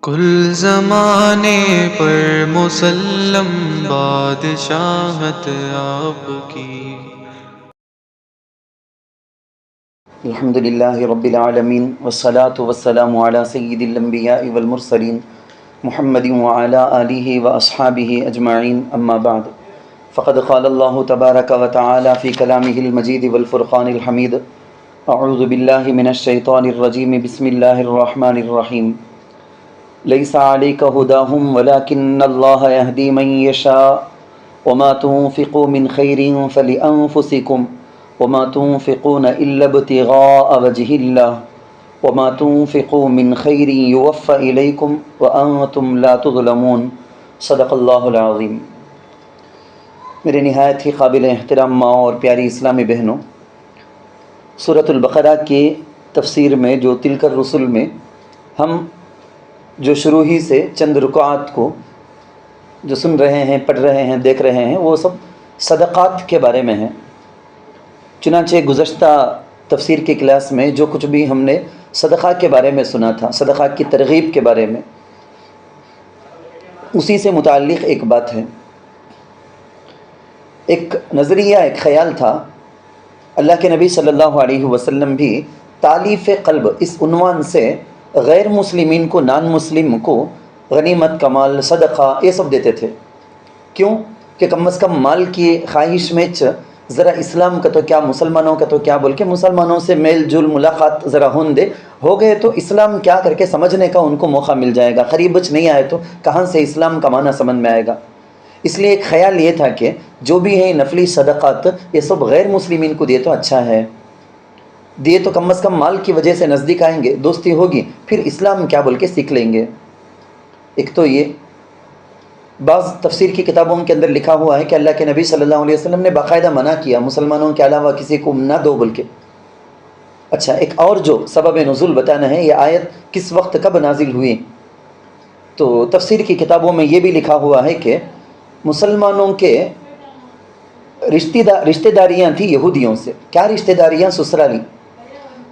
کل زمانے پر مسلم بادشاہت آپ کی۔ الحمد للہ رب العالمین والصلاة والسلام علی سید الانبیاء والمرسلین محمد وعلی آلہ واصحابہ اجمعین، اما بعد فقد قال اللہ تبارک وتعالی فی کلامہ المجید والفرقان الحمید، اعوذ باللہ من الشیطان الرجیم، بسم اللہ الرحمن الرحیم۔ لیس علیک ھداہم ولکن اللہ یہدی من یشاء وما تنفقوا من خیر فلانفسکم وما تنفقون الا ابتغاء وجہ اللہ وما تنفقوا من خیر یوفى الیکم وانتم لا تظلمون، صدق اللہ العظیم۔ میرے نہایت ہی قابل احترام ماں اور پیاری اسلامی بہنوں، سورۃ البقرہ کی تفسیر میں جو تلک الرسل میں ہم جو شروع ہی سے چند رکوعات کو جو سن رہے ہیں، پڑھ رہے ہیں، دیکھ رہے ہیں، وہ سب صدقات کے بارے میں ہیں۔ چنانچہ گزشتہ تفسیر کی کلاس میں جو کچھ بھی ہم نے صدقہ کے بارے میں سنا تھا، صدقہ کی ترغیب کے بارے میں، اسی سے متعلق ایک بات ہے، ایک نظریہ، ایک خیال تھا۔ اللہ کے نبی صلی اللہ علیہ وسلم بھی تالیف قلب اس عنوان سے غیر مسلمین کو، نان مسلم کو غنیمت کا مال، صدقہ یہ سب دیتے تھے۔ کیوں؟ کہ کم از کم مال کی خواہش میں ذرا اسلام کا تو کیا، مسلمانوں کا تو کیا بول کے مسلمانوں سے میل جول ملاقات ذرا ہون دے، ہو گئے تو اسلام کیا کر کے سمجھنے کا ان کو موقع مل جائے گا۔ قریبچ نہیں آئے تو کہاں سے اسلام کا معنی سمجھ میں آئے گا۔ اس لیے ایک خیال یہ تھا کہ جو بھی ہے نفلی صدقات یہ سب غیر مسلمین کو دیے تو اچھا ہے، دیے تو کم از کم مال کی وجہ سے نزدیک آئیں گے، دوستی ہوگی، پھر اسلام کیا بول کے سیکھ لیں گے۔ ایک تو یہ بعض تفسیر کی کتابوں کے اندر لکھا ہوا ہے کہ اللہ کے نبی صلی اللہ علیہ وسلم نے باقاعدہ منع کیا مسلمانوں کے علاوہ کسی کو نہ دو بول کے۔ اچھا، ایک اور جو سبب نزول بتانا ہے، یہ آیت کس وقت کب نازل ہوئی، تو تفسیر کی کتابوں میں یہ بھی لکھا ہوا ہے کہ مسلمانوں کے رشتہ داریاں تھیں یہودیوں سے۔ کیا رشتہ داریاں؟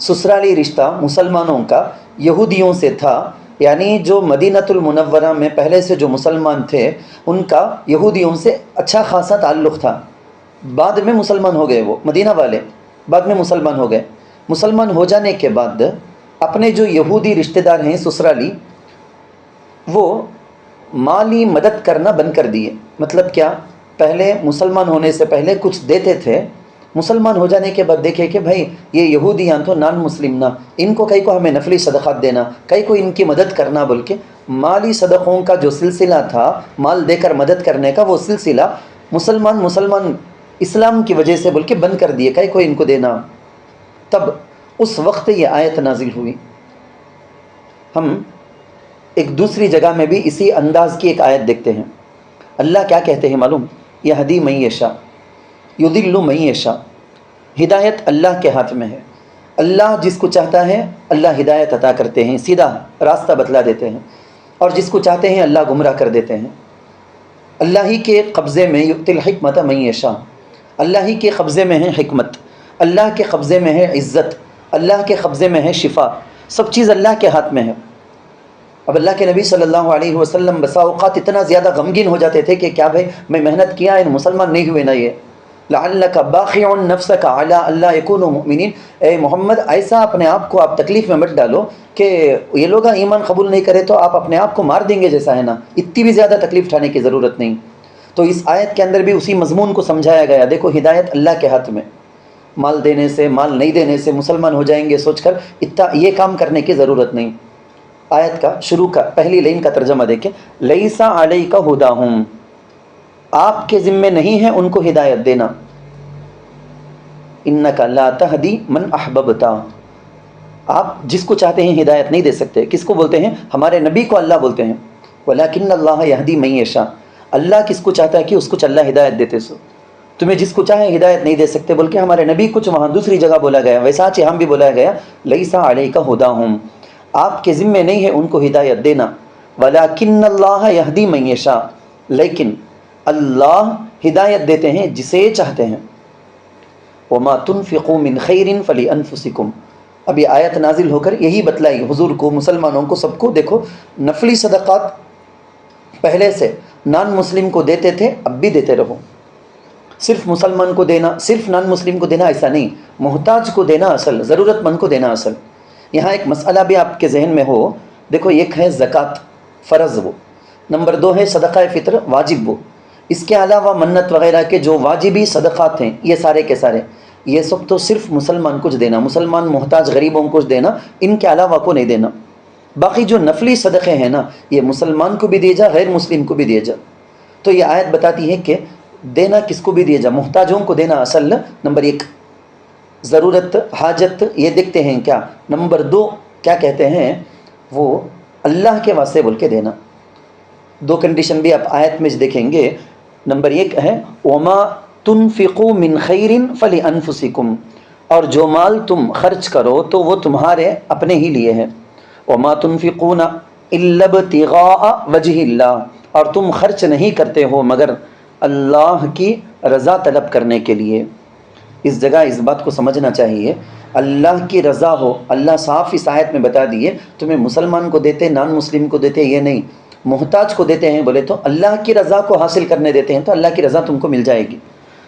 سسرالی رشتہ مسلمانوں کا یہودیوں سے تھا، یعنی جو مدینۃ المنورہ میں پہلے سے جو مسلمان تھے ان کا یہودیوں سے اچھا خاصا تعلق تھا۔ بعد میں مسلمان ہو گئے، وہ مدینہ والے بعد میں مسلمان ہو گئے۔ مسلمان ہو جانے کے بعد اپنے جو یہودی رشتہ دار ہیں سسرالی، وہ مالی مدد کرنا بند کر دیے۔ مطلب کیا؟ پہلے مسلمان ہونے سے پہلے کچھ دیتے تھے، مسلمان ہو جانے کے بعد دیکھے کہ بھائی یہ یہودیاں تو نان مسلم نہ، ان کو کئی کو ہمیں نفلی صدقات دینا، کئی کو ان کی مدد کرنا بول کے مالی صدقوں کا جو سلسلہ تھا، مال دے کر مدد کرنے کا، وہ سلسلہ مسلمان اسلام کی وجہ سے بول کے بند کر دیے، کئی کو ان کو دینا۔ تب اس وقت یہ آیت نازل ہوئی۔ ہم ایک دوسری جگہ میں بھی اسی انداز کی ایک آیت دیکھتے ہیں۔ اللہ کیا کہتے ہیں معلوم؟ یہدی من یشاء یضل من یشاء، ہدایت اللہ کے ہاتھ میں ہے۔ اللہ جس کو چاہتا ہے اللہ ہدایت عطا کرتے ہیں، سیدھا راستہ بتلا دیتے ہیں، اور جس کو چاہتے ہیں اللہ گمراہ کر دیتے ہیں۔ اللہ ہی کے قبضے میں یؤتی الحکمت من یشاء، اللہ ہی کے قبضے میں ہے حکمت، اللہ کے قبضے میں ہے عزت، اللہ کے قبضے میں ہے شفا، سب چیز اللہ کے ہاتھ میں ہے۔ اب اللہ کے نبی صلی اللہ علیہ وسلم بسا اوقات اتنا زیادہ غمگین ہو جاتے تھے کہ کیا بھائی میں محنت کیا، ان مسلمان نہیں ہوئے نا، یہ لعلک باخع نفسک علی الا یکونوا مؤمنین، اے محمد ایسا اپنے آپ کو آپ تکلیف میں مت ڈالو کہ یہ لوگ ایمان قبول نہیں کرے تو آپ اپنے آپ کو مار دیں گے جیسا ہے نا، اتنی بھی زیادہ تکلیف اٹھانے کی ضرورت نہیں۔ تو اس آیت کے اندر بھی اسی مضمون کو سمجھایا گیا۔ دیکھو ہدایت اللہ کے ہاتھ میں، مال دینے سے، مال نہیں دینے سے مسلمان ہو جائیں گے سوچ کر اتنا یہ کام کرنے کی ضرورت نہیں۔ آیت کا شروع کا پہلی لائن کا ترجمہ دیکھیں، لیس علیک ھداہم، آپ کے ذمے نہیں ہے ان کو ہدایت دینا، انک لا تہدی من احببت، آپ جس کو چاہتے ہیں ہدایت نہیں دے سکتے۔ کس کو بولتے ہیں؟ ہمارے نبی کو اللہ بولتے ہیں، ولکن اللہ یہدی من یشاء، اللہ کس کو چاہتا ہے کہ اس کو اللہ ہدایت دیتے سو، تمہیں جس کو چاہے ہدایت نہیں دے سکتے بول کے ہمارے نبی کچھ وہاں دوسری جگہ بولا گیا، ویسا ہم بھی بولا گیا لیس علیک ھداہم، آپ کے ذمے نہیں ہے ان کو ہدایت دینا، ولکن اللہ یہدی من یشاء، لیکن اللہ ہدایت دیتے ہیں جسے چاہتے ہیں، وما تنفقوا من خیر فلانفسکم، اب یہ آیت نازل ہو کر یہی بتلائی حضور کو، مسلمانوں کو، سب کو، دیکھو نفلی صدقات پہلے سے نان مسلم کو دیتے تھے، اب بھی دیتے رہو. صرف مسلمان کو دینا، صرف نان مسلم کو دینا ایسا نہیں، محتاج کو دینا اصل، ضرورت مند کو دینا اصل. یہاں ایک مسئلہ بھی آپ کے ذہن میں ہو، دیکھو ایک ہے زکوٰۃ فرض وہ، نمبر 2 ہے صدقہ فطر واجب وہ. اس کے علاوہ منت وغیرہ کے جو واجبی صدقات ہیں یہ سارے کے سارے، یہ سب تو صرف مسلمان کچھ دینا، مسلمان محتاج غریبوں کو کچھ دینا، ان کے علاوہ کو نہیں دینا. باقی جو نفلی صدقے ہیں نا، یہ مسلمان کو بھی دیے جا، غیر مسلم کو بھی دیے جا. تو یہ آیت بتاتی ہے کہ دینا کس کو بھی دیے جا، محتاجوں کو دینا اصل نمبر 1. ضرورت حاجت یہ دیکھتے ہیں کیا. نمبر 2 کیا کہتے ہیں، وہ اللہ کے واسطے بول کے دینا. 2 کنڈیشن بھی آپ آیت میں دیکھیں گے. نمبر 1 ہے وما تنفقوا من خیر فلانفسکم، اور جو مال تم خرچ کرو تو وہ تمہارے اپنے ہی لیے ہے. وما تنفقون الا ابتغاء وجہ اللہ، اور تم خرچ نہیں کرتے ہو مگر اللہ کی رضا طلب کرنے کے لیے. اس جگہ اس بات کو سمجھنا چاہیے، اللہ کی رضا ہو. اللہ صاف اس آیت میں بتا دیے تمہیں مسلمان کو دیتے، نان مسلم کو دیتے، یہ نہیں محتاج کو دیتے ہیں بولے تو اللہ کی رضا کو حاصل کرنے دیتے ہیں، تو اللہ کی رضا تم کو مل جائے گی.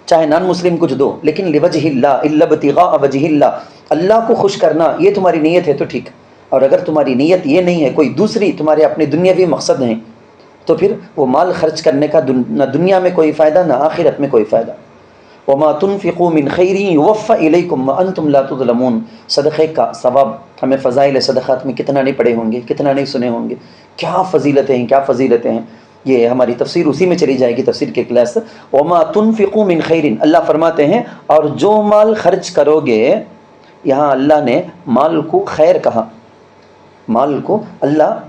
چاہے نان مسلم کچھ دو، لیکن لوجہ اللہ الا ابتغاء وجہ اللہ، اللہ کو خوش کرنا یہ تمہاری نیت ہے تو ٹھیک. اور اگر تمہاری نیت یہ نہیں ہے، کوئی دوسری تمہارے اپنے دنیاوی مقصد ہیں، تو پھر وہ مال خرچ کرنے کا نہ دنیا میں کوئی فائدہ نہ آخرت میں کوئی فائدہ. وما تنفقوا من خیر یوفى الیکم وانتم لا تظلمون. صدقے کا ثواب ہمیں فضائل صدقات میں کتنا نہیں پڑھے ہوں گے، کتنا نہیں سنے ہوں گے، کیا فضیلتیں ہیں، کیا فضیلتیں ہیں. یہ ہماری تفسیر اسی میں چلی جائے گی، تفسیر کے کلاس. وما تنفقوا من خیر، اللہ فرماتے ہیں اور جو مال خرچ کرو گے. یہاں اللہ نے مال کو خیر کہا، مال کو اللہ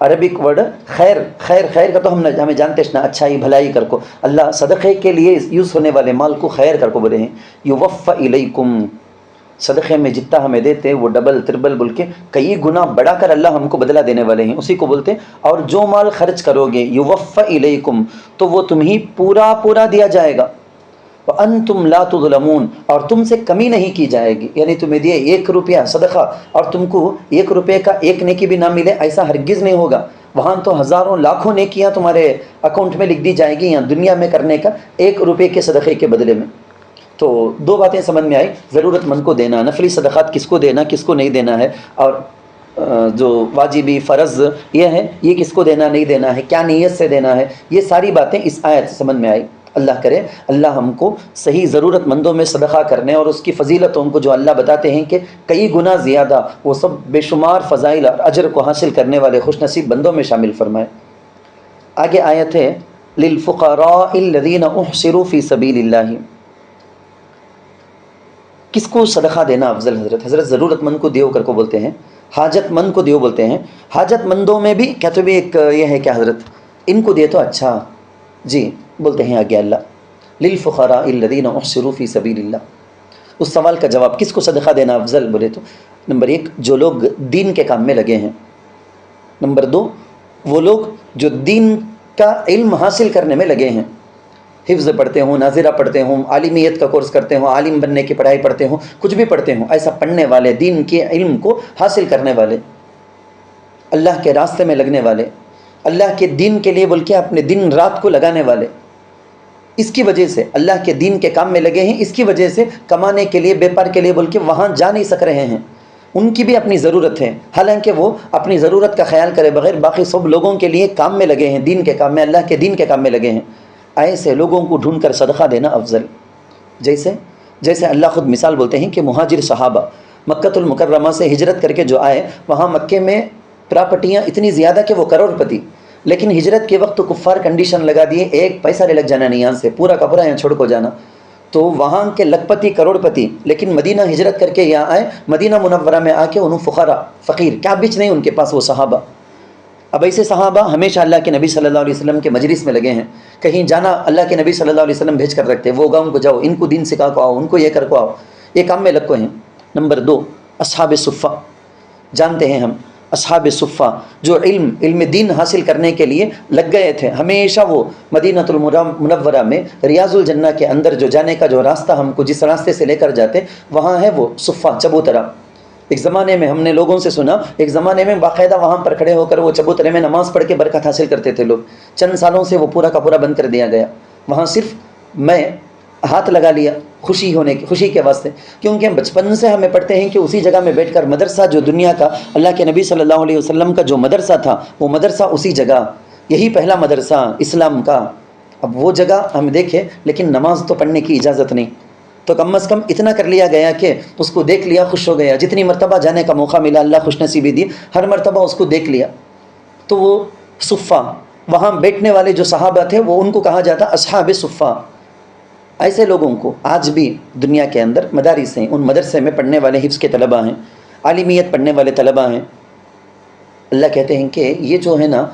عربک ورڈ خیر، خیر خیر کا تو ہمیں جانتے ہیں اچھائی بھلائی کر کو. اللہ صدقے کے لیے یوز ہونے والے مال کو خیر کر کو بولے ہیں. یوفى الیکم، صدقے میں جتنا ہمیں دیتے ہیں وہ ڈبل تربل بول کے کئی گنا بڑھا کر اللہ ہم کو بدلہ دینے والے ہیں، اسی کو بولتے ہیں. اور جو مال خرچ کرو گے یوفى الیکم، تو وہ تمہیں پورا پورا دیا جائے گا. وانتم لا تظلمون، اور تم سے کمی نہیں کی جائے گی. یعنی تمہیں دیے 1 روپیہ صدقہ اور تم کو 1 روپے کا 1 نیکی بھی نہ ملے، ایسا ہرگز نہیں ہوگا. وہاں تو ہزاروں لاکھوں نیکیاں تمہارے اکاؤنٹ میں لکھ دی جائے گی، یہاں دنیا میں کرنے کا 1 روپے کے صدقے کے بدلے میں. تو 2 باتیں سمجھ میں آئی، ضرورت مند کو دینا، نفلی صدقات کس کو دینا کس کو نہیں دینا ہے، اور جو واجبی فرض یہ ہے یہ کس کو دینا نہیں دینا ہے، کیا نیت سے دینا ہے، یہ ساری باتیں اس آیت سے سمجھ میں آئی. اللہ کرے اللہ ہم کو صحیح ضرورت مندوں میں صدقہ کرنے اور اس کی فضیلتوں کو جو اللہ بتاتے ہیں کہ کئی گنا زیادہ، وہ سب بے شمار فضائل اور اجر کو حاصل کرنے والے خوش نصیب بندوں میں شامل فرمائے. آگے آیت ہے للفقراء الذین احصروا فی سبیل اللہ. کس کو صدقہ دینا افضل؟ حضرت ضرورت مند کو دیو کر کو بولتے ہیں، حاجت مند کو دیو بولتے ہیں. حاجت مندوں میں بھی کیا تو بھی ایک یہ ہے کہ حضرت ان کو دے تو اچھا جی، بولتے ہیں آگے اللہ للفقراء الذین احصروا فی سبیل اللہ. اس سوال کا جواب کس کو صدقہ دینا افضل بولے تو نمبر 1 جو لوگ دین کے کام میں لگے ہیں، نمبر 2 وہ لوگ جو دین کا علم حاصل کرنے میں لگے ہیں، حفظ پڑھتے ہوں، ناظرہ پڑھتے ہوں، عالمیت کا کورس کرتے ہوں، عالم بننے کی پڑھائی پڑھتے ہوں، کچھ بھی پڑھتے ہوں، ایسا پڑھنے والے، دین کے علم کو حاصل کرنے والے، اللہ کے راستے میں لگنے والے، اللہ کے دین کے لیے بول کے اپنے دن رات کو لگانے والے. اس کی وجہ سے اللہ کے دین کے کام میں لگے ہیں، اس کی وجہ سے کمانے کے لیے بیپار کے لیے بول کے وہاں جا نہیں سک رہے ہیں. ان کی بھی اپنی ضرورت ہے، حالانکہ وہ اپنی ضرورت کا خیال کرے بغیر باقی سب لوگوں کے لیے کام میں لگے ہیں، دین کے کام میں، اللہ کے دین کے کام میں لگے ہیں. ایسے لوگوں کو ڈھونڈ کر صدقہ دینا افضل. جیسے اللہ خود مثال بولتے ہیں کہ مہاجر صحابہ مکۃ المکرمہ سے ہجرت کر کے جو آئے، وہاں مکے میں پراپرٹیاں اتنی زیادہ کہ وہ کروڑ پتی، لیکن ہجرت کے وقت تو کفار کنڈیشن لگا دیے 1 پیسہ لے لگ جانا نہیں، یہاں سے پورا کا پورا یہاں چھوڑ کو جانا. تو وہاں کے لکھ پتی کروڑ پتی، لیکن مدینہ ہجرت کر کے یہاں آئے، مدینہ منورہ میں آ کے انہوں فقراء فقیر کیا بچ نہیں ان کے پاس وہ صحابہ. اب ایسے صحابہ ہمیشہ اللہ کے نبی صلی اللہ علیہ وسلم کے مجلس میں لگے ہیں، کہیں جانا اللہ کے نبی صلی اللہ علیہ وسلم بھیج کر رکھتے، وہ گاؤں کو جاؤ، ان کو دین سکھا کو آؤ، ان کو یہ کر کو آؤ، یہ کام میں لگ کو ہیں. نمبر 2 اصحاب صفہ، جانتے ہیں ہم اصحاب صفہ جو علم دین حاصل کرنے کے لیے لگ گئے تھے. ہمیشہ وہ مدینۃ المنورہ میں ریاض الجنہ کے اندر جو جانے کا جو راستہ ہم کو جس راستے سے لے کر جاتے، وہاں ہے وہ صفہ چبوترا. ایک زمانے میں ہم نے لوگوں سے سنا، ایک زمانے میں باقاعدہ وہاں پر کھڑے ہو کر وہ چبوترے میں نماز پڑھ کے برکت حاصل کرتے تھے لوگ. چند سالوں سے وہ پورا کا پورا بند کر دیا گیا. وہاں صرف میں ہاتھ لگا لیا خوشی کے واسطے، کیونکہ بچپن سے ہمیں پڑھتے ہیں کہ اسی جگہ میں بیٹھ کر مدرسہ جو دنیا کا اللہ کے نبی صلی اللہ علیہ وسلم کا جو مدرسہ تھا وہ مدرسہ اسی جگہ، یہی پہلا مدرسہ اسلام کا. اب وہ جگہ ہم دیکھیں لیکن نماز تو پڑھنے کی اجازت نہیں. تو کم از کم اتنا کر لیا گیا کہ اس کو دیکھ لیا خوش ہو گیا. جتنی مرتبہ جانے کا موقع ملا اللہ خوش نصیبی دی، ہر مرتبہ اس کو دیکھ لیا. تو وہ صفہ وہاں بیٹھنے والے جو صحابہ تھے وہ ان کو کہا جاتا اصحاب صفہ. ایسے لوگوں کو آج بھی دنیا کے اندر مدارس ہیں، ان مدرسے میں پڑھنے والے حفظ کے طلباء ہیں، عالمیت پڑھنے والے طلباء ہیں. اللہ کہتے ہیں کہ یہ جو ہے نا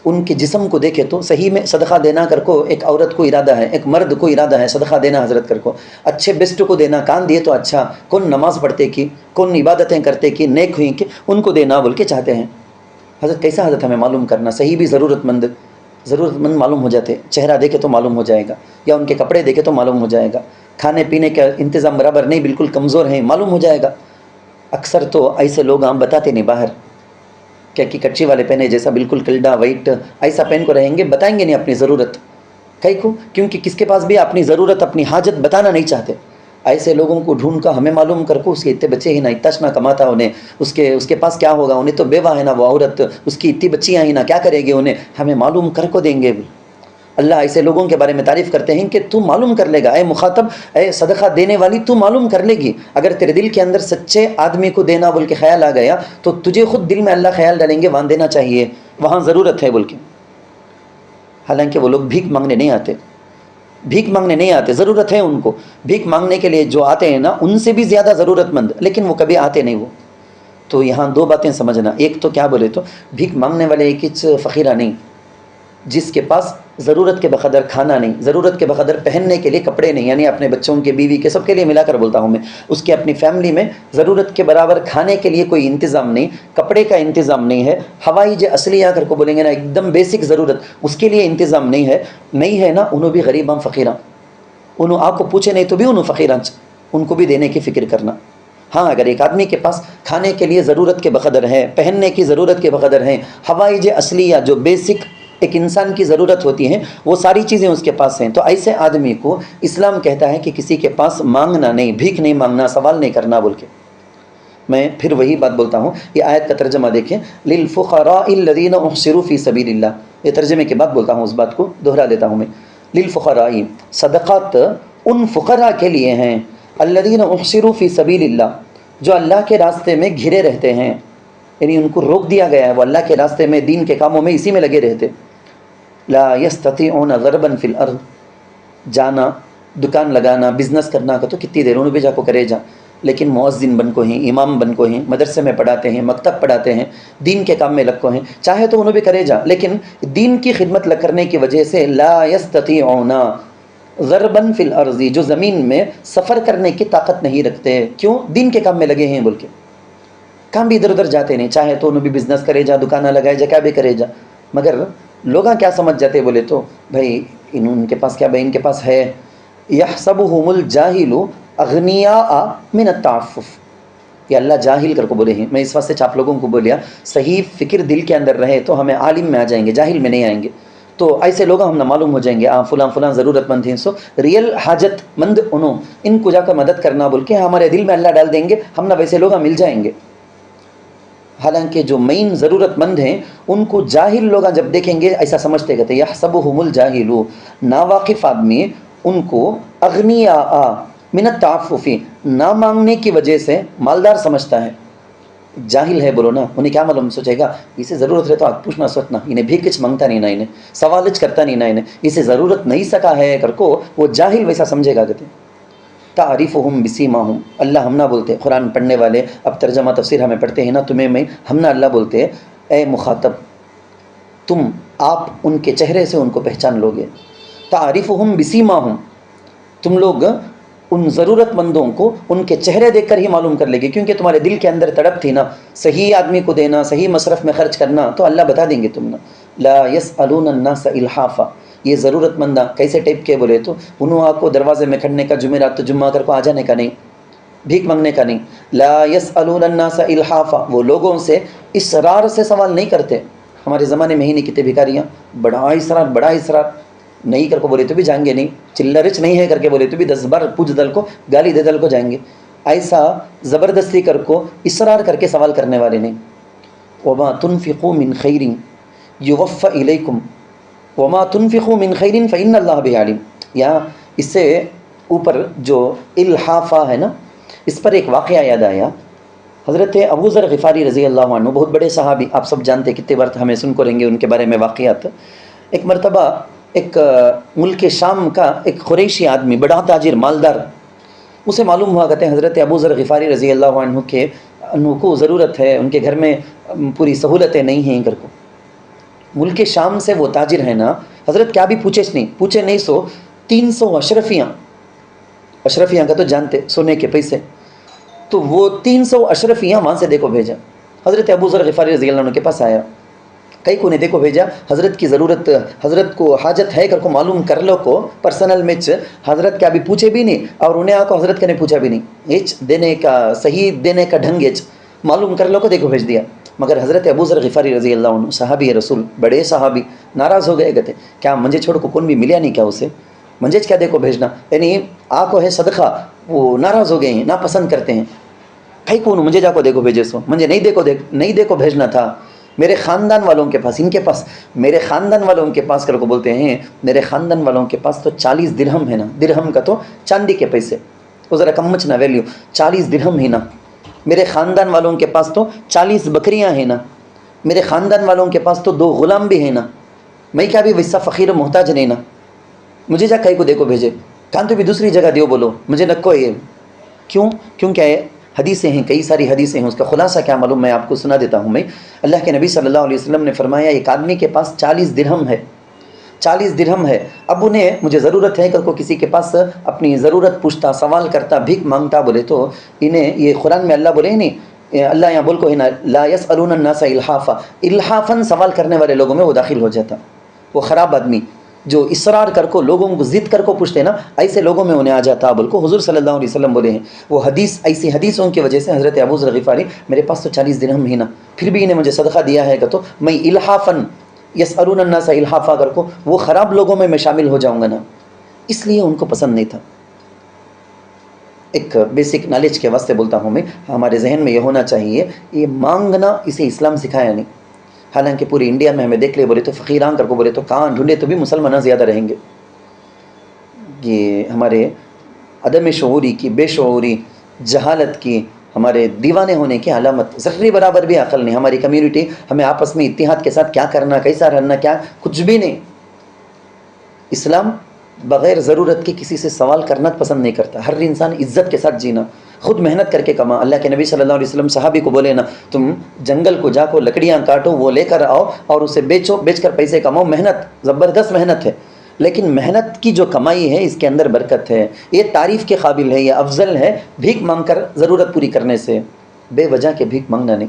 ان کے جسم کو دیکھے تو صحیح میں صدقہ دینا کر کو ایک عورت کو ارادہ ہے، ایک مرد کو ارادہ ہے صدقہ دینا حضرت کر کو، اچھے بیسٹ کو دینا. کان دیے تو اچھا، کون نماز پڑھتے کی، کون عبادتیں کرتے کی، نیک ہوئیں کہ ان کو دینا بول کے چاہتے ہیں. حضرت کیسا حضرت ہمیں معلوم کرنا، صحیح بھی ضرورت مند معلوم ہو جاتے. چہرہ دیکھے تو معلوم ہو جائے گا، یا ان کے کپڑے دیکھے تو معلوم ہو جائے گا. کھانے پینے کا انتظام برابر نہیں، بالکل کمزور ہیں، معلوم ہو جائے گا. اکثر تو ایسے لوگ ہم بتاتے نہیں باہر کیا کہ کچی والے پہنے جیسا بالکل کلڈا وائٹ ایسا پہن کو رہیں گے، بتائیں گے نہیں اپنی ضرورت. کئی کو کیونکہ کس کے پاس بھی اپنی ضرورت اپنی حاجت بتانا نہیں چاہتے. ایسے لوگوں کو ڈھونڈ کر ہمیں معلوم کر کو اس کے اتنے بچے ہی نہ، اتنا نہ کماتا انہیں، اس کے پاس کیا ہوگا، انہیں تو بیوہ ہے نا وہ عورت، اس کی اتنی بچیاں ہی نہ، کیا کرے گی انہیں، ہمیں معلوم کر کو دیں گے. اللہ ایسے لوگوں کے بارے میں تعریف کرتے ہیں کہ تو معلوم کر لے گا، اے مخاطب، اے صدقہ دینے والی، تو معلوم کر لے گی. اگر تیرے دل کے اندر سچے آدمی کو دینا بول کے خیال آ گیا تو تجھے خود دل میں اللہ خیال ڈالیں گے وہاں دینا چاہیے، وہاں ضرورت ہے بول کے. حالانکہ وہ لوگ بھیک مانگنے نہیں آتے، ضرورت ہے ان کو. بھیک مانگنے کے لیے جو آتے ہیں نا ان سے بھی زیادہ ضرورت مند، لیکن وہ کبھی آتے نہیں. وہ تو یہاں دو باتیں سمجھنا. ایک تو کیا بولے تو بھیک مانگنے والے ایک فقیرہ نہیں، جس کے پاس ضرورت کے بقدر کھانا نہیں، ضرورت کے بقدر پہننے کے لیے کپڑے نہیں، یعنی اپنے بچوں کے، بیوی کے، سب کے لیے ملا کر بولتا ہوں میں، اس کے اپنی فیملی میں ضرورت کے برابر کھانے کے لیے کوئی انتظام نہیں، کپڑے کا انتظام نہیں ہے، ہوائی جو اصلی آ کر کو بولیں گے نا ایک دم بیسک ضرورت اس کے لیے انتظام نہیں ہے نا، انہوں بھی غریب ہم فقیراں، انہوں آپ کو پوچھے نہیں تو بھی انہوں فقیراں، ان کو بھی دینے کی فکر کرنا. ہاں اگر ایک آدمی کے پاس کھانے کے لیے ضرورت کے بقدر ہے، پہننے کی ضرورت کے بقدر ہے، ہوائی جو اصلیہ جو بیسک ایک انسان کی ضرورت ہوتی ہیں وہ ساری چیزیں اس کے پاس ہیں، تو ایسے آدمی کو اسلام کہتا ہے کہ کسی کے پاس مانگنا نہیں، بھیک نہیں مانگنا، سوال نہیں کرنا بول کے. میں پھر وہی بات بولتا ہوں، یہ آیت کا ترجمہ دیکھیں، للفقراء الذین احصروا فی سبیل اللہ. یہ ترجمے کے بعد بولتا ہوں، اس بات کو دوہرا دیتا ہوں میں. للفقراء، صدقات ان فقراء کے لیے ہیں، الذین احصروا فی سبیل اللہ، جو اللہ کے راستے میں گھرے رہتے ہیں، یعنی ان کو روک دیا گیا ہے، وہ اللہ کے راستے میں دین کے کاموں میں اسی میں لگے رہتے. لا یستطیعون ضربا فی الارض، جانا دکان لگانا بزنس کرنا کا تو کتنی دیر انہوں بھی جا کو کرے جا، لیکن مؤذن بن کو ہیں، امام بن کو ہیں، مدرسے میں پڑھاتے ہیں، مکتب پڑھاتے ہیں، دین کے کام میں لگ کو ہیں، چاہے تو انہوں بھی کرے جا، لیکن دین کی خدمت کرنے کی وجہ سے لا یستطیعون ضربا فی الارض، جو زمین میں سفر کرنے کی طاقت نہیں رکھتے. کیوں؟ دین کے کام میں لگے ہیں بول کے، کام بھی ادھر ادھر جاتے نہیں، چاہے تو انہوں بھی بزنس کرے جا، دکانہ لگائے جا، کیا بھی کرے جا. مگر لوگاں کیا سمجھ جاتے بولے تو بھائی ان کے پاس کیا بھائی ان کے پاس ہے. یحسبہم الجاہل اغنیاء من التعفف، یہ اللہ جاہل کر کو بولے ہیں. میں اس واسطے آپ لوگوں کو بولیا صحیح فکر دل کے اندر رہے تو ہمیں عالم میں آ جائیں گے، جاہل میں نہیں آئیں گے. تو ایسے لوگ ہم نہ معلوم ہو جائیں گے فلاں ضرورت مند ہیں، سو ریئل حاجت مند انہوں ان کو جا کر مدد کرنا بول کے ہمارے دل میں اللہ ڈال دیں گے، ہم نہ ویسے لوگ مل جائیں گے. حالانکہ جو مین ضرورت مند ہیں ان کو جاہل لوگ جب دیکھیں گے ایسا سمجھتے کہتے یحسبہم الجاہل، ناواقف آدمی ان کو اغنیاء من التعفف، نہ مانگنے کی وجہ سے مالدار سمجھتا ہے. جاہل ہے بولو نا، انہیں کیا معلوم، سوچے گا اسے ضرورت ہے تو آگ پوچھنا سوچنا، انہیں بھی کچھ مانگتا نہیں نا، انہیں سوالچ کرتا نہیں نا، انہیں اسے ضرورت نہیں سکا ہے کر کو وہ جاہل ویسا سمجھے گا. کہتے تعریفہم بسیماہم، اللہ ہم نہ بولتے، قرآن پڑھنے والے اب ترجمہ تفسیر ہمیں پڑھتے ہیں نا، تمہیں میں ہم نہ اللہ بولتے اے مخاطب آپ ان کے چہرے سے ان کو پہچان لو گے. تعریفہم بسیماہم، تم لوگ ان ضرورت مندوں کو ان کے چہرے دیکھ کر ہی معلوم کر لے گے، کیونکہ تمہارے دل کے اندر تڑپ تھی نا صحیح آدمی کو دینا، صحیح مصرف میں خرچ کرنا، تو اللہ بتا دیں گے تم نا. لا یسألون الناس الحافا، یہ ضرورت مندہ کیسے ٹائپ کے بولے تو انہوں آپ کو دروازے میں کھڑنے کا، جمعرات تو جمعہ کر کو آ جانے کا نہیں، بھیک مانگنے کا نہیں. لا یسألون الناس الحافا، وہ لوگوں سے اصرار سے سوال نہیں کرتے. ہمارے زمانے میں ہی نہیں کتنے بھکاریاں بڑا اصرار نہیں کر کو بولے تو بھی جائیں گے نہیں، چلرچ نہیں ہے کر کے بولے تو بھی 10 بار پوچھ دل کو گالی دے دل کو جائیں گے. ایسا زبردستی کر کو اصرار کر کے سوال کرنے والے نہیں. وما تنفقوا من خیر یوفى الیکم وما تنفقوا من خیر فإن اللہ بہ علیم. یا اس سے اوپر جو الحافہ ہے نا، اس پر ایک واقعہ یاد آیا. حضرت ابو ذر غفاری رضی اللہ عنہ بہت بڑے صحابی، آپ سب جانتے کتنے بار ہمیں سن کو رہیں گے ان کے بارے میں واقعات. ایک مرتبہ ایک ملک شام کا ایک قریشی آدمی، بڑا تاجر مالدار، اسے معلوم ہوا کہتے ہیں حضرت ابو ذر غفاری رضی اللہ عنہ کو ضرورت ہے، ان کے گھر میں پوری سہولتیں نہیں ہیں کر کو. ملک شام سے وہ تاجر ہے نا، حضرت کیا بھی پوچھے نہیں سو 300 اشرفیاں کا تو جانتے سونے کے پیسے، تو وہ 300 اشرفیاں وہاں سے دیکھو بھیجا. حضرت ابو ذر غفاری رضی اللہ عنہ کے پاس آیا، کئی کو نے دیکھو بھیجا حضرت کی ضرورت، حضرت کو حاجت ہے کر کو معلوم کر لو کو پرسنل میں حضرت کیا بھی پوچھے بھی نہیں، اور انہیں آ کو حضرت کے نے پوچھا بھی نہیں، ایچ دینے کا صحیح دینے کا ڈھنگ ایچ معلوم کر لو کو دیکھو بھیج دیا. مگر حضرت ابو ذر غفاری رضی اللہ عنہ صحابی رسول، بڑے صحابی، ناراض ہو گئے کہتے کیا منجے چھوڑ کو کون بھی ملیا نہیں کیا اسے، منجے کیا دیکھو بھیجنا، یعنی آ کو ہے صدقہ، وہ ناراض ہو گئے ہیں، ناپسند کرتے ہیں. کئی کون مجھے جا کو دیکھو بھیجے سو، مجھے نہیں دیکھو بھیجنا تھا. میرے خاندان والوں کے پاس، ان کے پاس، میرے خاندان والوں کے پاس کر کو بولتے ہیں، میرے خاندان والوں کے پاس تو 40 درہم ہے نا، درہم کا تو چاندی کے پیسے، وہ ذرا کم مچ نا ویلیو، 40 درہم ہی نا. میرے خاندان والوں کے پاس تو 40 بکریاں ہیں نا، میرے خاندان والوں کے پاس تو 2 غلام بھی ہیں نا، میں کیا بھی ویسا فقیر و محتاج نہیں نا، مجھے جا کئی کو دیکھو بھیجے، کہاں تو بھی دوسری جگہ دیو بولو، مجھے نکو یہ کیونکہ حدیثیں ہیں، کئی ساری حدیثیں ہیں. اس کا خلاصہ کیا معلوم میں آپ کو سنا دیتا ہوں. میں اللہ کے نبی صلی اللہ علیہ وسلم نے فرمایا ایک آدمی کے پاس 40 درہم ہے، 40 درہم ہے، اب انہیں مجھے ضرورت ہے کہ کسی کے پاس اپنی ضرورت پوچھتا، سوال کرتا، بھیک مانگتا بولے تو انہیں یہ قرآن میں اللہ بولے نہیں، اللہ یہاں بول کو ہے نا لا یسألون الناس الحافا، الحافاً سوال کرنے والے لوگوں میں وہ داخل ہو جاتا. وہ خراب آدمی جو اصرار کر کو لوگوں کو ضد کر کو پوچھتے نا، ایسے لوگوں میں انہیں آ جاتا. بول کو حضور صلی اللہ علیہ وسلم بولے ہیں وہ حدیث، ایسی حدیثوں کی وجہ سے حضرت ابو ذر غفاری میرے پاس تو 40 درہم ہی نا، پھر بھی انہیں مجھے صدقہ دیا ہے کہ تو میں الحافاً یسألون الناس الحافا کر کو وہ خراب لوگوں میں شامل ہو جاؤں گا نا، اس لیے ان کو پسند نہیں تھا. ایک بیسک نالج کے واسطے بولتا ہوں میں، ہمارے ذہن میں یہ ہونا چاہیے، یہ مانگنا اسے اسلام سکھایا نہیں. حالانکہ پوری انڈیا میں ہمیں دیکھ لے بولے تو فقیران کر کو بولے تو کہاں ڈھونڈے تو بھی مسلمان زیادہ رہیں گے. یہ ہمارے عدم شعوری کی، بے شعوری، جہالت کی، ہمارے دیوانے ہونے کی علامت. ذرے برابر بھی عقل نہیں. ہماری کمیونٹی ہمیں آپس میں اتحاد کے ساتھ کیا کرنا، کیسا رہنا، کیا کچھ بھی نہیں. اسلام بغیر ضرورت کے کسی سے سوال کرنا پسند نہیں کرتا. ہر انسان عزت کے ساتھ جینا، خود محنت کر کے کما. اللہ کے نبی صلی اللہ علیہ وسلم صحابی کو بولے نا تم جنگل کو جا کو لکڑیاں کاٹو، وہ لے کر آؤ اور اسے بیچو، بیچ کر پیسے کماؤ. محنت، زبردست محنت ہے، لیکن محنت کی جو کمائی ہے اس کے اندر برکت ہے. یہ تعریف کے قابل ہے، یہ افضل ہے بھیک مانگ کر ضرورت پوری کرنے سے. بے وجہ کے بھیک مانگنا نہیں.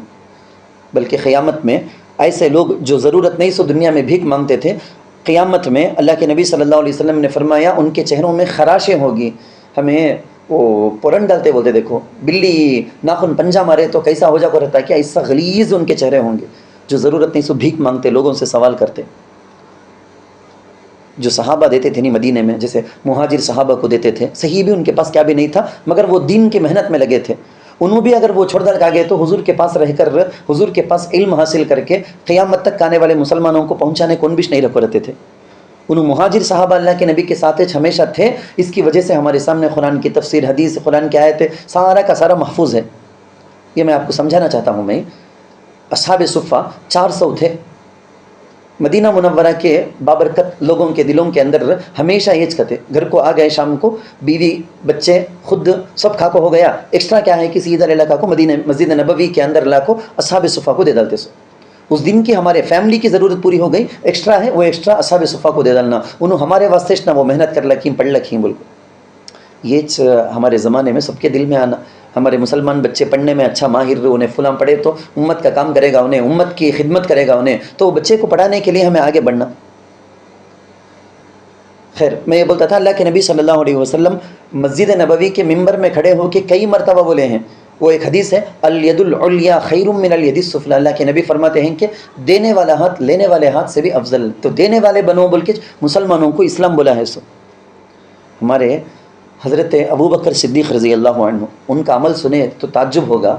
بلکہ قیامت میں ایسے لوگ جو ضرورت نہیں سو دنیا میں بھیک مانگتے تھے، قیامت میں اللہ کے نبی صلی اللہ علیہ وسلم نے فرمایا ان کے چہروں میں خراشیں ہوگی. ہمیں وہ پورن ڈالتے بولتے، دیکھو بلی ناخن پنجہ مارے تو کیسا ہو جا کو رہتا ہے، کیا ایسا غلیظ ان کے چہرے ہوں گے جو ضرورت نہیں سو بھیک مانگتے، لوگوں سے سوال کرتے. جو صحابہ دیتے تھے نہیں مدینے میں، جیسے مہاجر صحابہ کو دیتے تھے، صحیح بھی ان کے پاس کیا بھی نہیں تھا، مگر وہ دین کی محنت میں لگے تھے. انہوں بھی اگر وہ چھوڑ کر گئے تو حضور کے پاس رہ کر، حضور کے پاس علم حاصل کر کے قیامت تک آنے والے مسلمانوں کو پہنچانے کو انبش نہیں رکھو رہتے تھے. انہوں مہاجر صحابہ اللہ کے نبی کے ساتھ ہمیشہ تھے. اس کی وجہ سے ہمارے سامنے قرآن کی تفسیر، حدیث، قرآن کی آیتیں سارا کا سارا محفوظ ہے. یہ میں آپ کو سمجھانا چاہتا ہوں. میں اصحاب صفہ 400 تھے. مدینہ منورہ کے بابرکت لوگوں کے دلوں کے اندر ہمیشہ یہ کہتے، گھر کو آ گئے شام کو، بیوی بچے خود سب کھا کو ہو گیا، ایکسٹرا کیا ہے کسی ادھر علاقہ کو مدینہ مسجد نبوی کے اندر لا کو اصحاب صفہ کو دے ڈالتے. سو اس دن کی ہمارے فیملی کی ضرورت پوری ہو گئی، ایکسٹرا ہے وہ ایکسٹرا اصحاب صفہ کو دے ڈالنا. انہوں ہمارے واسطے نہ وہ محنت کر لکھیں، پڑھ لکھیں. بول یہ ہمارے زمانے میں سب کے دل میں آنا. ہمارے مسلمان بچے پڑھنے میں اچھا ماہر، انہیں فلاں پڑھے تو امت کا کام کرے گا، انہیں امت کی خدمت کرے گا انہیں، تو وہ بچے کو پڑھانے کے لیے ہمیں آگے بڑھنا. خیر میں یہ بولتا تھا اللہ کے نبی صلی اللہ علیہ وسلم مسجد نبوی کے ممبر میں کھڑے ہو کے کئی مرتبہ بولے ہیں وہ ایک حدیث ہے الید العلیٰ خیر من الید السفلی، اللہ کے نبی فرماتے ہیں کہ دینے والا ہاتھ لینے والے ہاتھ سے بھی افضل، تو دینے والے بنو بول کے مسلمانوں کو اسلام بولا ہے. سو ہمارے حضرت ابو بکر صدیق رضی اللہ عنہ، ان کا عمل سنے تو تعجب ہوگا.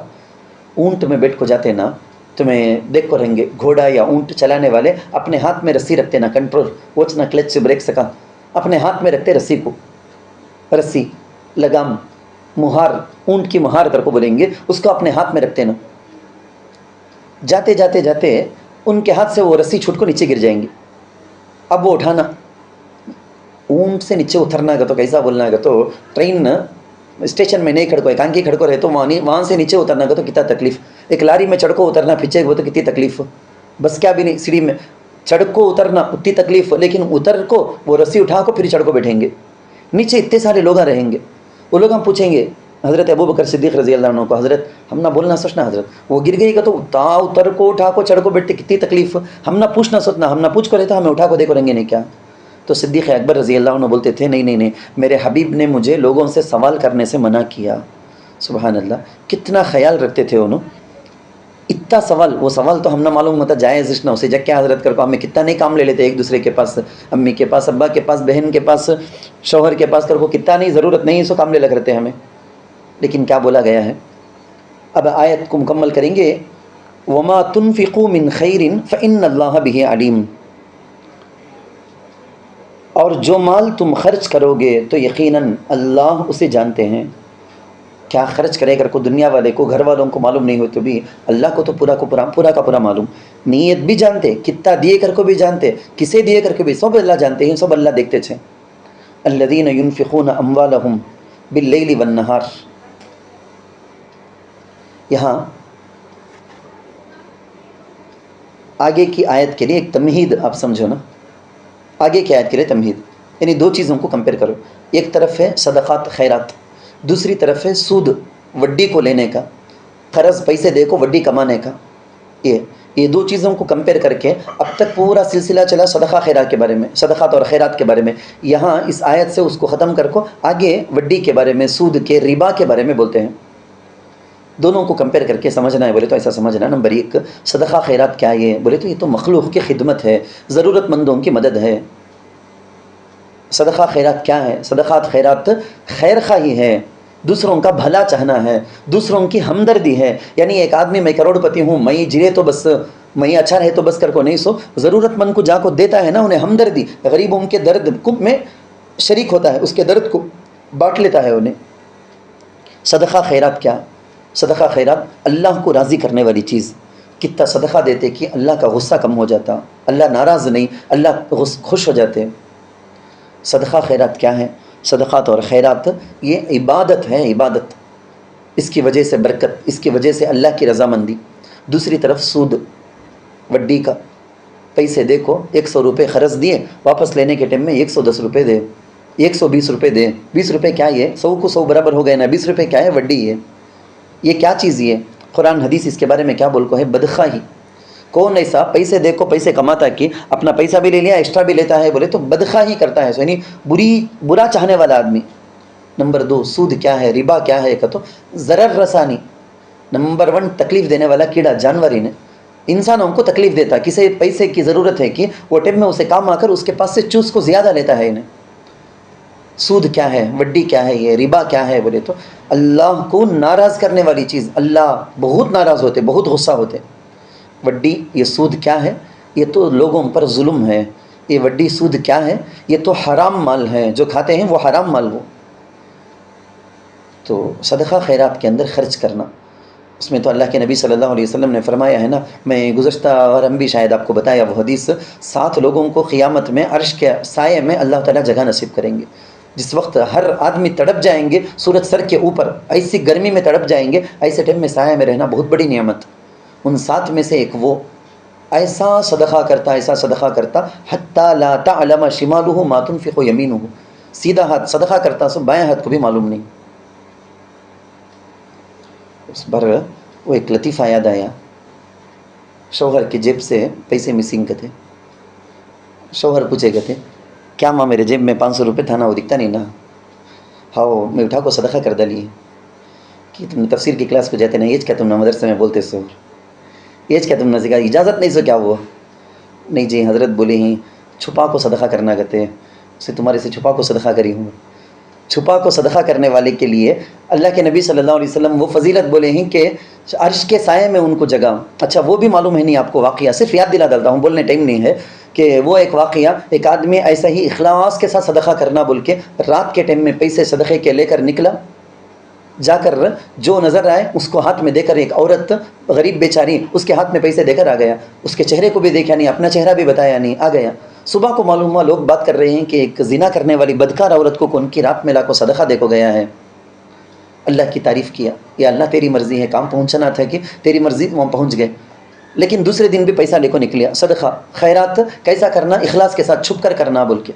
اونٹ میں بیٹھ کو جاتے نا، تمہیں دیکھ کو رہیں گے گھوڑا یا اونٹ چلانے والے اپنے ہاتھ میں رسی رکھتے نا، کنٹرول ووچ نہ کلچ سے بریک سکا، اپنے ہاتھ میں رکھتے رسی کو، رسی لگام مہار، اونٹ کی مہار کر کو بولیں گے، اس کو اپنے ہاتھ میں رکھتے نا. جاتے جاتے جاتے ان کے ہاتھ سے وہ رسی چھوٹ کو نیچے گر جائیں گے. اب وہ اٹھانا، اونٹ سے نیچے اترنا کا تو کیسا بولنا کا تو ٹرین اسٹیشن میں نہیں کھڑکو ہے، کان کی کھڑکو رہے تو وہاں سے نیچے اترنا کا تو کتنا تکلیف. ایک لاری میں چڑھ کو اترنا پیچھے وہ تو کتنی تکلیف. بس کیا بھی نہیں، سیڑھی میں چڑھ کو اترنا اتنی تکلیف، لیکن اتر کو وہ رسی اٹھا کو پھر چڑھ کو بیٹھیں گے. نیچے اتنے سارے لوگ رہیں گے، وہ لوگ ہم پوچھیں گے حضرت ابو بکر صدیق رضی اللہ عنہ کو، حضرت ہم نہ بولنا سوچنا، حضرت وہ گر گئی کا تو تا اتر کو اٹھا کو چڑھ کو بیٹھتے کتنی تکلیف، ہم نہ پوچھنا سوچنا، ہم نہ پوچھ کو رہتا ہمیں اٹھا کو دیکھو رہیں گے نہیں کیا. تو صدیق اکبر رضی اللہ عنہ بولتے تھے نہیں نہیں نہیں، میرے حبیب نے مجھے لوگوں سے سوال کرنے سے منع کیا. سبحان اللہ، کتنا خیال رکھتے تھے انہوں. اتنا سوال، وہ سوال تو ہم نہ معلوم ہوتا جائز نہ اسے جگ کیا حضرت کر کو ہمیں کتنا نہیں کام لے لیتے ایک دوسرے کے پاس، امی کے پاس، ابا کے پاس، بہن کے پاس، شوہر کے پاس کر کو کتنا نہیں ضرورت نہیں سو کام لے لگ رہتے ہمیں. لیکن کیا بولا گیا ہے، اب آیت کو مکمل کریں گے. وما تنفقوا من خیر فإن اللہ بہ علیم، اور جو مال تم خرچ کرو گے تو یقیناً اللہ اسے جانتے ہیں. کیا خرچ کرے کر کو دنیا والے کو، گھر والوں کو معلوم نہیں ہو تو بھی اللہ کو تو پورا کا پورا معلوم. نیت بھی جانتے، کتنا دیے کر کو بھی جانتے، کسے دیے کر کے بھی سب اللہ جانتے ہیں، سب اللہ دیکھتے تھے. الذین ينفقون اموالهم باللیل والنہار. یہاں آگے کی آیت کے لیے ایک تمہید آپ سمجھو نا، آگے کی آیت کے لیے تمہید، یعنی دو چیزوں کو کمپیئر کرو. ایک طرف ہے صدقات خیرات، دوسری طرف ہے سود، وڈی کو لینے کا، قرض پیسے دے کو وڈی کمانے کا. یہ دو چیزوں کو کمپیئر کر کے اب تک پورا سلسلہ چلا صدقہ خیرات کے بارے میں، صدقات اور خیرات کے بارے میں. یہاں اس آیت سے اس کو ختم کر کو آگے وڈی کے بارے میں، سود کے، ربا کے بارے میں بولتے ہیں. دونوں کو کمپیئر کر کے سمجھنا ہے بولے تو ایسا سمجھنا. نمبر ایک، صدقہ خیرات کیا ہے بولے تو یہ تو مخلوق کی خدمت ہے، ضرورت مندوں کی مدد ہے. صدقہ خیرات کیا ہے؟ صدقات خیرات خیر خواہی ہے، دوسروں کا بھلا چاہنا ہے، دوسروں کی ہمدردی ہے. یعنی ایک آدمی میں کروڑ پتی ہوں، میں جرے تو بس، میں اچھا رہے تو بس کر کو نہیں، سو ضرورت مند کو جا کو دیتا ہے نا، انہیں ہمدردی، غریبوں کے درد کو میں شریک ہوتا ہے، اس کے درد کو بانٹ لیتا ہے انہیں. صدقہ خیرات کیا؟ صدقہ خیرات اللہ کو راضی کرنے والی چیز. کتنا صدقہ دیتے کہ اللہ کا غصہ کم ہو جاتا، اللہ ناراض نہیں، اللہ خوش ہو جاتے. صدقہ خیرات کیا ہے؟ صدقات اور خیرات یہ عبادت ہے، عبادت، اس کی وجہ سے برکت، اس کی وجہ سے اللہ کی رضامندی. دوسری طرف سود، وڈی کا، پیسے دیکھو 100 روپے قرض دیے، واپس لینے کے ٹائم میں 110 روپے دے، 120 روپے دے. 20 روپے کیا یہ 100 کو 100 برابر ہو گئے نا، 20 روپے کیا ہے؟ وڈی ہے. یہ کیا چیز یہ؟ قرآن حدیث اس کے بارے میں کیا بول کو ہے؟ بدخواہی. کون ایسا پیسے دے کو پیسے کماتا کہ اپنا پیسہ بھی لے لیا ایکسٹرا بھی لیتا ہے بولے تو بدخواہی کرتا ہے، یعنی برا چاہنے والا آدمی. نمبر دو، سود کیا ہے، ربا کیا ہے کہ تو ضرر رسانی. نمبر 1 تکلیف دینے والا کیڑا، جانور نے انسانوں کو تکلیف دیتا، کسی پیسے کی ضرورت ہے کہ وہ ٹائم میں اسے کام آ کر اس کے پاس سے چوس کو زیادہ لیتا ہے انہیں. سود کیا ہے، وڈی کیا ہے، یہ ربا کیا ہے بولے تو اللہ کو ناراض کرنے والی چیز. اللہ بہت ناراض ہوتے، بہت غصہ ہوتے. وڈی، یہ سود کیا ہے؟ یہ تو لوگوں پر ظلم ہے. یہ وڈی سود کیا ہے؟ یہ تو حرام مال ہے، جو کھاتے ہیں وہ حرام مال ہو. تو صدقہ خیرات کے اندر خرچ کرنا، اس میں تو اللہ کے نبی صلی اللہ علیہ وسلم نے فرمایا ہے نا، میں گزشتہ اور ہم بھی شاید آپ کو بتایا وہ حدیث، 7 لوگوں کو قیامت میں عرش کے سائے میں اللہ تعالیٰ جگہ نصیب کریں گے. جس وقت ہر آدمی تڑپ جائیں گے سورج سر کے اوپر، ایسی گرمی میں تڑپ جائیں گے، ایسے ٹائم میں سائے میں رہنا بہت بڑی نعمت. ان 7 میں سے ایک وہ ایسا صدقہ کرتا، ایسا صدقہ کرتا، حتی لا تعلم شمالہ ما تنفق یمینہ، سیدھا ہاتھ صدقہ کرتا سو بائیں ہاتھ کو بھی معلوم نہیں. اس بار وہ ایک لطیفہ یاد آیا، شوہر کی جیب سے پیسے مسنگ کے تھے. شوہر پوچھے گئے تھے کیا ماں میرے جیب میں 500 روپے تھا نا، وہ دکھتا نہیں نا. ہاؤ میں اٹھا کو صدقہ کر ڈالی. کہ تم تفسیر کی کلاس کو جاتے نہیں، ایج کیا تم نہ مدرسے میں بولتے سو، ایج کیا تم نہ سکھا، اجازت نہیں سو کیا ہوا؟ نہیں جی حضرت بولے ہیں چھپا کو صدقہ کرنا کہتے ہیں، اسے تمہارے سے چھپا کو صدقہ کری ہوں۔ چھپا کو صدقہ کرنے والے کے لیے اللہ کے نبی صلی اللہ علیہ وسلم وہ فضیلت بولے ہیں کہ عرش کے سائے میں ان کو جگہ۔ اچھا وہ بھی معلوم ہے نہیں آپ کو واقعہ، صرف یاد دلا ڈالتا ہوں، بولنے ٹائم نہیں ہے، کہ وہ ایک واقعہ، ایک آدمی ایسا ہی اخلاص کے ساتھ صدقہ کرنا بول کے رات کے ٹائم میں پیسے صدقے کے لے کر نکلا، جا کر جو نظر آئے اس کو ہاتھ میں دے کر، ایک عورت غریب بیچاری اس کے ہاتھ میں پیسے دے کر آ گیا، اس کے چہرے کو بھی دیکھا نہیں، اپنا چہرہ بھی بتایا نہیں، آ گیا۔ صبح کو معلوم ہوا، لوگ بات کر رہے ہیں کہ ایک زنا کرنے والی بدکار عورت کو ان کی رات میں لا کو صدقہ دے کو گیا ہے۔ اللہ کی تعریف کیا، یا اللہ تیری مرضی ہے، کام پہنچنا تھا کہ تیری مرضی وہاں پہنچ گئے۔ لیکن دوسرے دن بھی پیسہ لے کو نکلیا، صدقہ خیرات کیسا کرنا، اخلاص کے ساتھ چھپ کر کرنا بول کے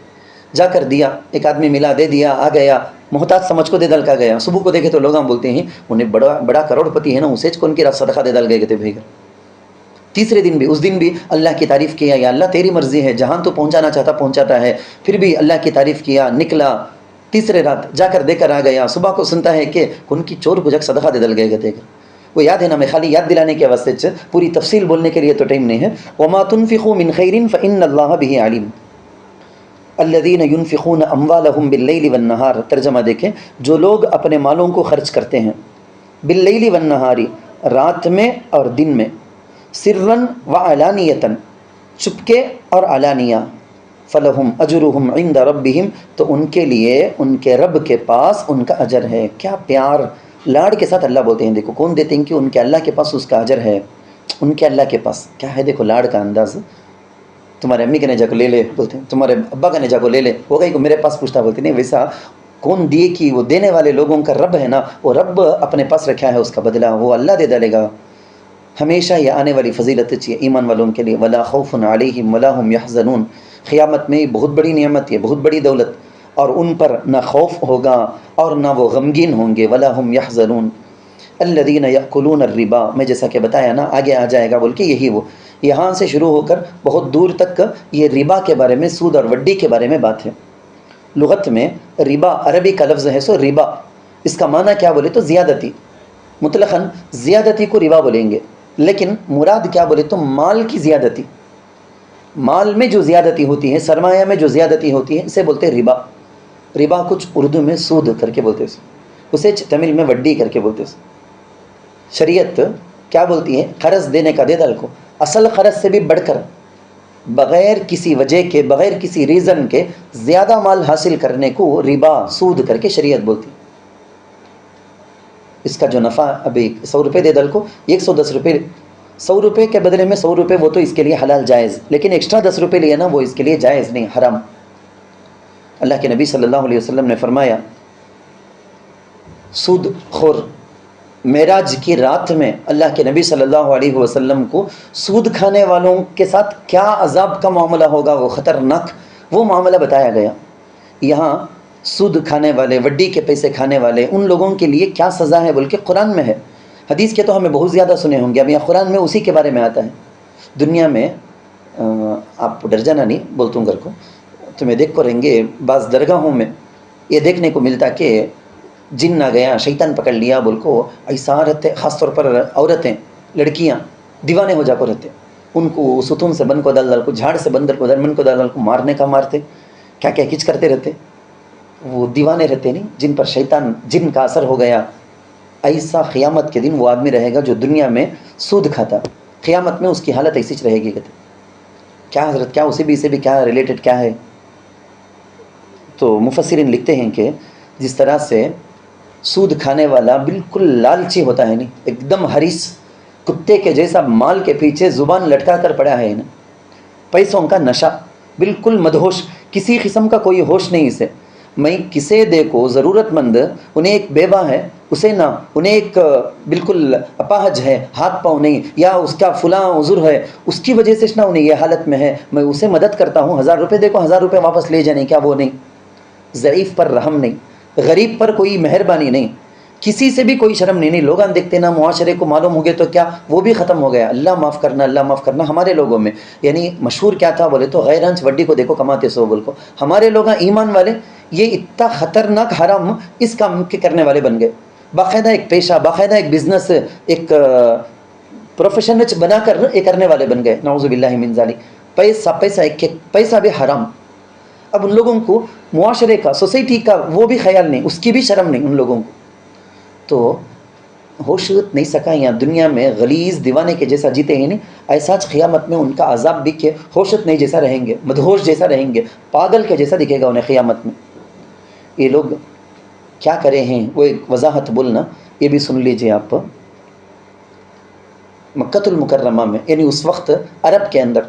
جا کر دیا، ایک آدمی ملا، دے دیا، آ گیا، محتاج سمجھ کو دے دل کا گیا۔ صبح کو دیکھے تو لوگ بولتے ہیں انہیں بڑا کروڑ پتی ہے نا، اسے کون کی رات صدقہ دے دل گئے تھے بھیگر۔ تیسرے دن بھی، اس دن بھی اللہ کی تعریف کیا، یا اللہ تیری مرضی ہے، جہاں تو پہنچانا چاہتا پہنچاتا ہے، پھر بھی اللہ کی تعریف کیا، نکلا، تیسرے رات جا کر دے کر آ گیا۔ صبح کو سنتا ہے کہ ان کی چور کو جگ صدقہ دے دل گئے تھے۔ وہ یاد ہے نا، میں خالی یاد دلانے کے واسطے پوری تفصیل بولنے کے لیے تو ٹائم نہیں ہے۔ وما تنفقوا من خیر فإن اللہ به علیم، الذین ينفقون اموالهم باللیل والنہار، ترجمہ دیکھیں، جو لوگ اپنے مالوں کو خرچ کرتے ہیں، باللیل والنہار، رات میں اور دن میں، سرًا وعلانیۃً، چپکے اور علانیہ، فلہم اجرہم عند ربہم، تو ان کے لیے ان کے رب کے پاس ان کا اجر ہے۔ کیا پیار لاڑ کے ساتھ اللہ بولتے ہیں، دیکھو کون دیتے ہیں کہ ان کے اللہ کے پاس اس کا اجر ہے، ان کے اللہ کے پاس کیا ہے، دیکھو لاڑ کا انداز۔ تمہارے امی کا نیجا کو لے لے بولتے ہیں، تمہارے ابا کا نیجا کو لے لے، وہ کہیں کو میرے پاس پوچھتا بولتے نہیں، ویسا کون دیے کہ وہ دینے والے لوگوں کا رب ہے نا، وہ رب اپنے پاس رکھا ہے، اس کا بدلہ وہ اللہ دے ڈالے گا۔ ہمیشہ یہ آنے والی فضیلت چاہیے ایمان والوں کے لیے، ولا خوف علیہم ولا هم یحزنون، قیامت میں یہ بہت بڑی نعمت ہے، بہت بڑی دولت، اور ان پر نہ خوف ہوگا اور نہ وہ غمگین ہوں گے، ولا هم یحزنون الذین یأکلون الربا، میں جیسا کہ بتایا نا آگے آ جائے گا بول کے، یہی وہ یہاں سے شروع ہو کر بہت دور تک یہ ربا کے بارے میں، سود اور وڈی کے بارے میں بات ہے۔ لغت میں ربا عربی کا لفظ ہے، سو ربا اس کا معنی کیا بولے تو زیادتی، مطلقاً زیادتی کو ربا بولیں گے، لیکن مراد کیا بولے تو مال کی زیادتی، مال میں جو زیادتی ہوتی ہے، سرمایہ میں جو زیادتی ہوتی ہے، اسے بولتے ہیں ربا۔ ربا کچھ اردو میں سود کر کے بولتے ہیں، اسے تمل میں وڈی کر کے بولتے ہیں۔ شریعت کیا بولتی ہے، قرض دینے کا دے دل کو، اصل قرض سے بھی بڑھ کر بغیر کسی وجہ کے، بغیر کسی ریزن کے زیادہ مال حاصل کرنے کو ربا، سود کر کے شریعت بولتی ہے۔ اس کا جو نفع ابھی 100 روپے دے دل کو، 110 روپے، 100 روپے کے بدلے میں 100 روپے وہ تو اس کے لیے حلال جائز، لیکن ایکسٹرا 10 روپے لیا نا وہ اس کے لیے جائز نہیں، حرام۔ اللہ کے نبی صلی اللہ علیہ وسلم نے فرمایا، سود خور معراج کی رات میں اللہ کے نبی صلی اللہ علیہ وسلم کو سود کھانے والوں کے ساتھ کیا عذاب کا معاملہ ہوگا، وہ خطرناک وہ معاملہ بتایا گیا۔ یہاں سود کھانے والے، وڈی کے پیسے کھانے والے، ان لوگوں کے لیے کیا سزا ہے بول کے قرآن میں ہے۔ حدیث کے تو ہمیں بہت زیادہ سنے ہوں گے، اب یہاں قرآن میں اسی کے بارے میں آتا ہے۔ دنیا میں آپ ڈر جانا نہیں بولتا ہوں گھر کو، تو میں دیکھ کو رہیں گے بعض درگاہوں میں یہ دیکھنے کو ملتا کہ جن نہ گیا، شیطان پکڑ لیا بول کو، ایسا رہتے، خاص طور پر عورتیں، لڑکیاں دیوانے ہو جا کو رہتے، ان کو ستون سے بند کو دل دل کو، جھاڑ سے بندر کو من کو دل دل کو مارنے کا مارتے، کیا کیا کچھ کرتے رہتے، وہ دیوانے رہتے نہیں، جن پر شیطان جن کا اثر ہو گیا۔ ایسا قیامت کے دن وہ آدمی رہے گا جو دنیا میں سود کھاتا، قیامت میں اس کی حالت ایسی رہے گی۔ کہتے کیا حضرت، کیا اسی بھی سے بھی کیا ریلیٹڈ کیا ہے؟ تو مفسرین لکھتے ہیں کہ جس طرح سے سود کھانے والا بالکل لالچی ہوتا ہے نہیں، ایک دم حریص کتے کے جیسا مال کے پیچھے زبان لٹکا کر پڑا ہے نا، پیسوں کا نشہ، بالکل مدہوش، کسی قسم کا کوئی ہوش نہیں اسے۔ میں کسے دیکھو ضرورت مند، انہیں ایک بیوہ ہے اسے نہ، انہیں ایک بالکل اپاہج ہے، ہاتھ پاؤں نہیں، یا اس کا فلاں عذر ہے، اس کی وجہ سے نہ انہیں یہ حالت میں ہے، میں اسے مدد کرتا ہوں، 1000 روپے دیکھو، 1000 روپے واپس لے جانے، کیا وہ نہیں؟ ضعیف پر رحم نہیں، غریب پر کوئی مہربانی نہیں، کسی سے بھی کوئی شرم نہیں۔ لوگاں دیکھتے نا، معاشرے کو معلوم ہو گئے تو کیا وہ بھی ختم ہو گیا، اللہ معاف کرنا، اللہ معاف کرنا۔ ہمارے لوگوں میں یعنی مشہور کیا تھا بولے تو، غیر انچ وڈی کو دیکھو کماتے سو بول کو، ہمارے لوگ ایمان والے یہ اتنا خطرناک حرام اس کام کے کرنے والے بن گئے۔ باقاعدہ ایک پیشہ, باقاعدہ ایک بزنس, ایک پروفیشن بنا کر یہ کرنے والے بن گئے, نعوذ باللہ من ذالک. پیسہ پیسہ ایک پیسہ بھی حرام. اب ان لوگوں کو معاشرے کا, سوسائٹی کا وہ بھی خیال نہیں, اس کی بھی شرم نہیں ان لوگوں کو. تو ہوش نہیں سکا, یا دنیا میں غلیظ دیوانے کے جیسا جیتے ہیں نہیں, ایسا قیامت میں ان کا عذاب بھی کہ ہوشت نہیں جیسا رہیں گے, مدہوش جیسا رہیں گے, پاگل کے جیسا دکھے گا انہیں قیامت میں. یہ لوگ کیا کرے ہیں, وہ ایک وضاحت بولنا, یہ بھی سن لیجئے آپ. مکۃ المکرمہ میں, یعنی اس وقت عرب کے اندر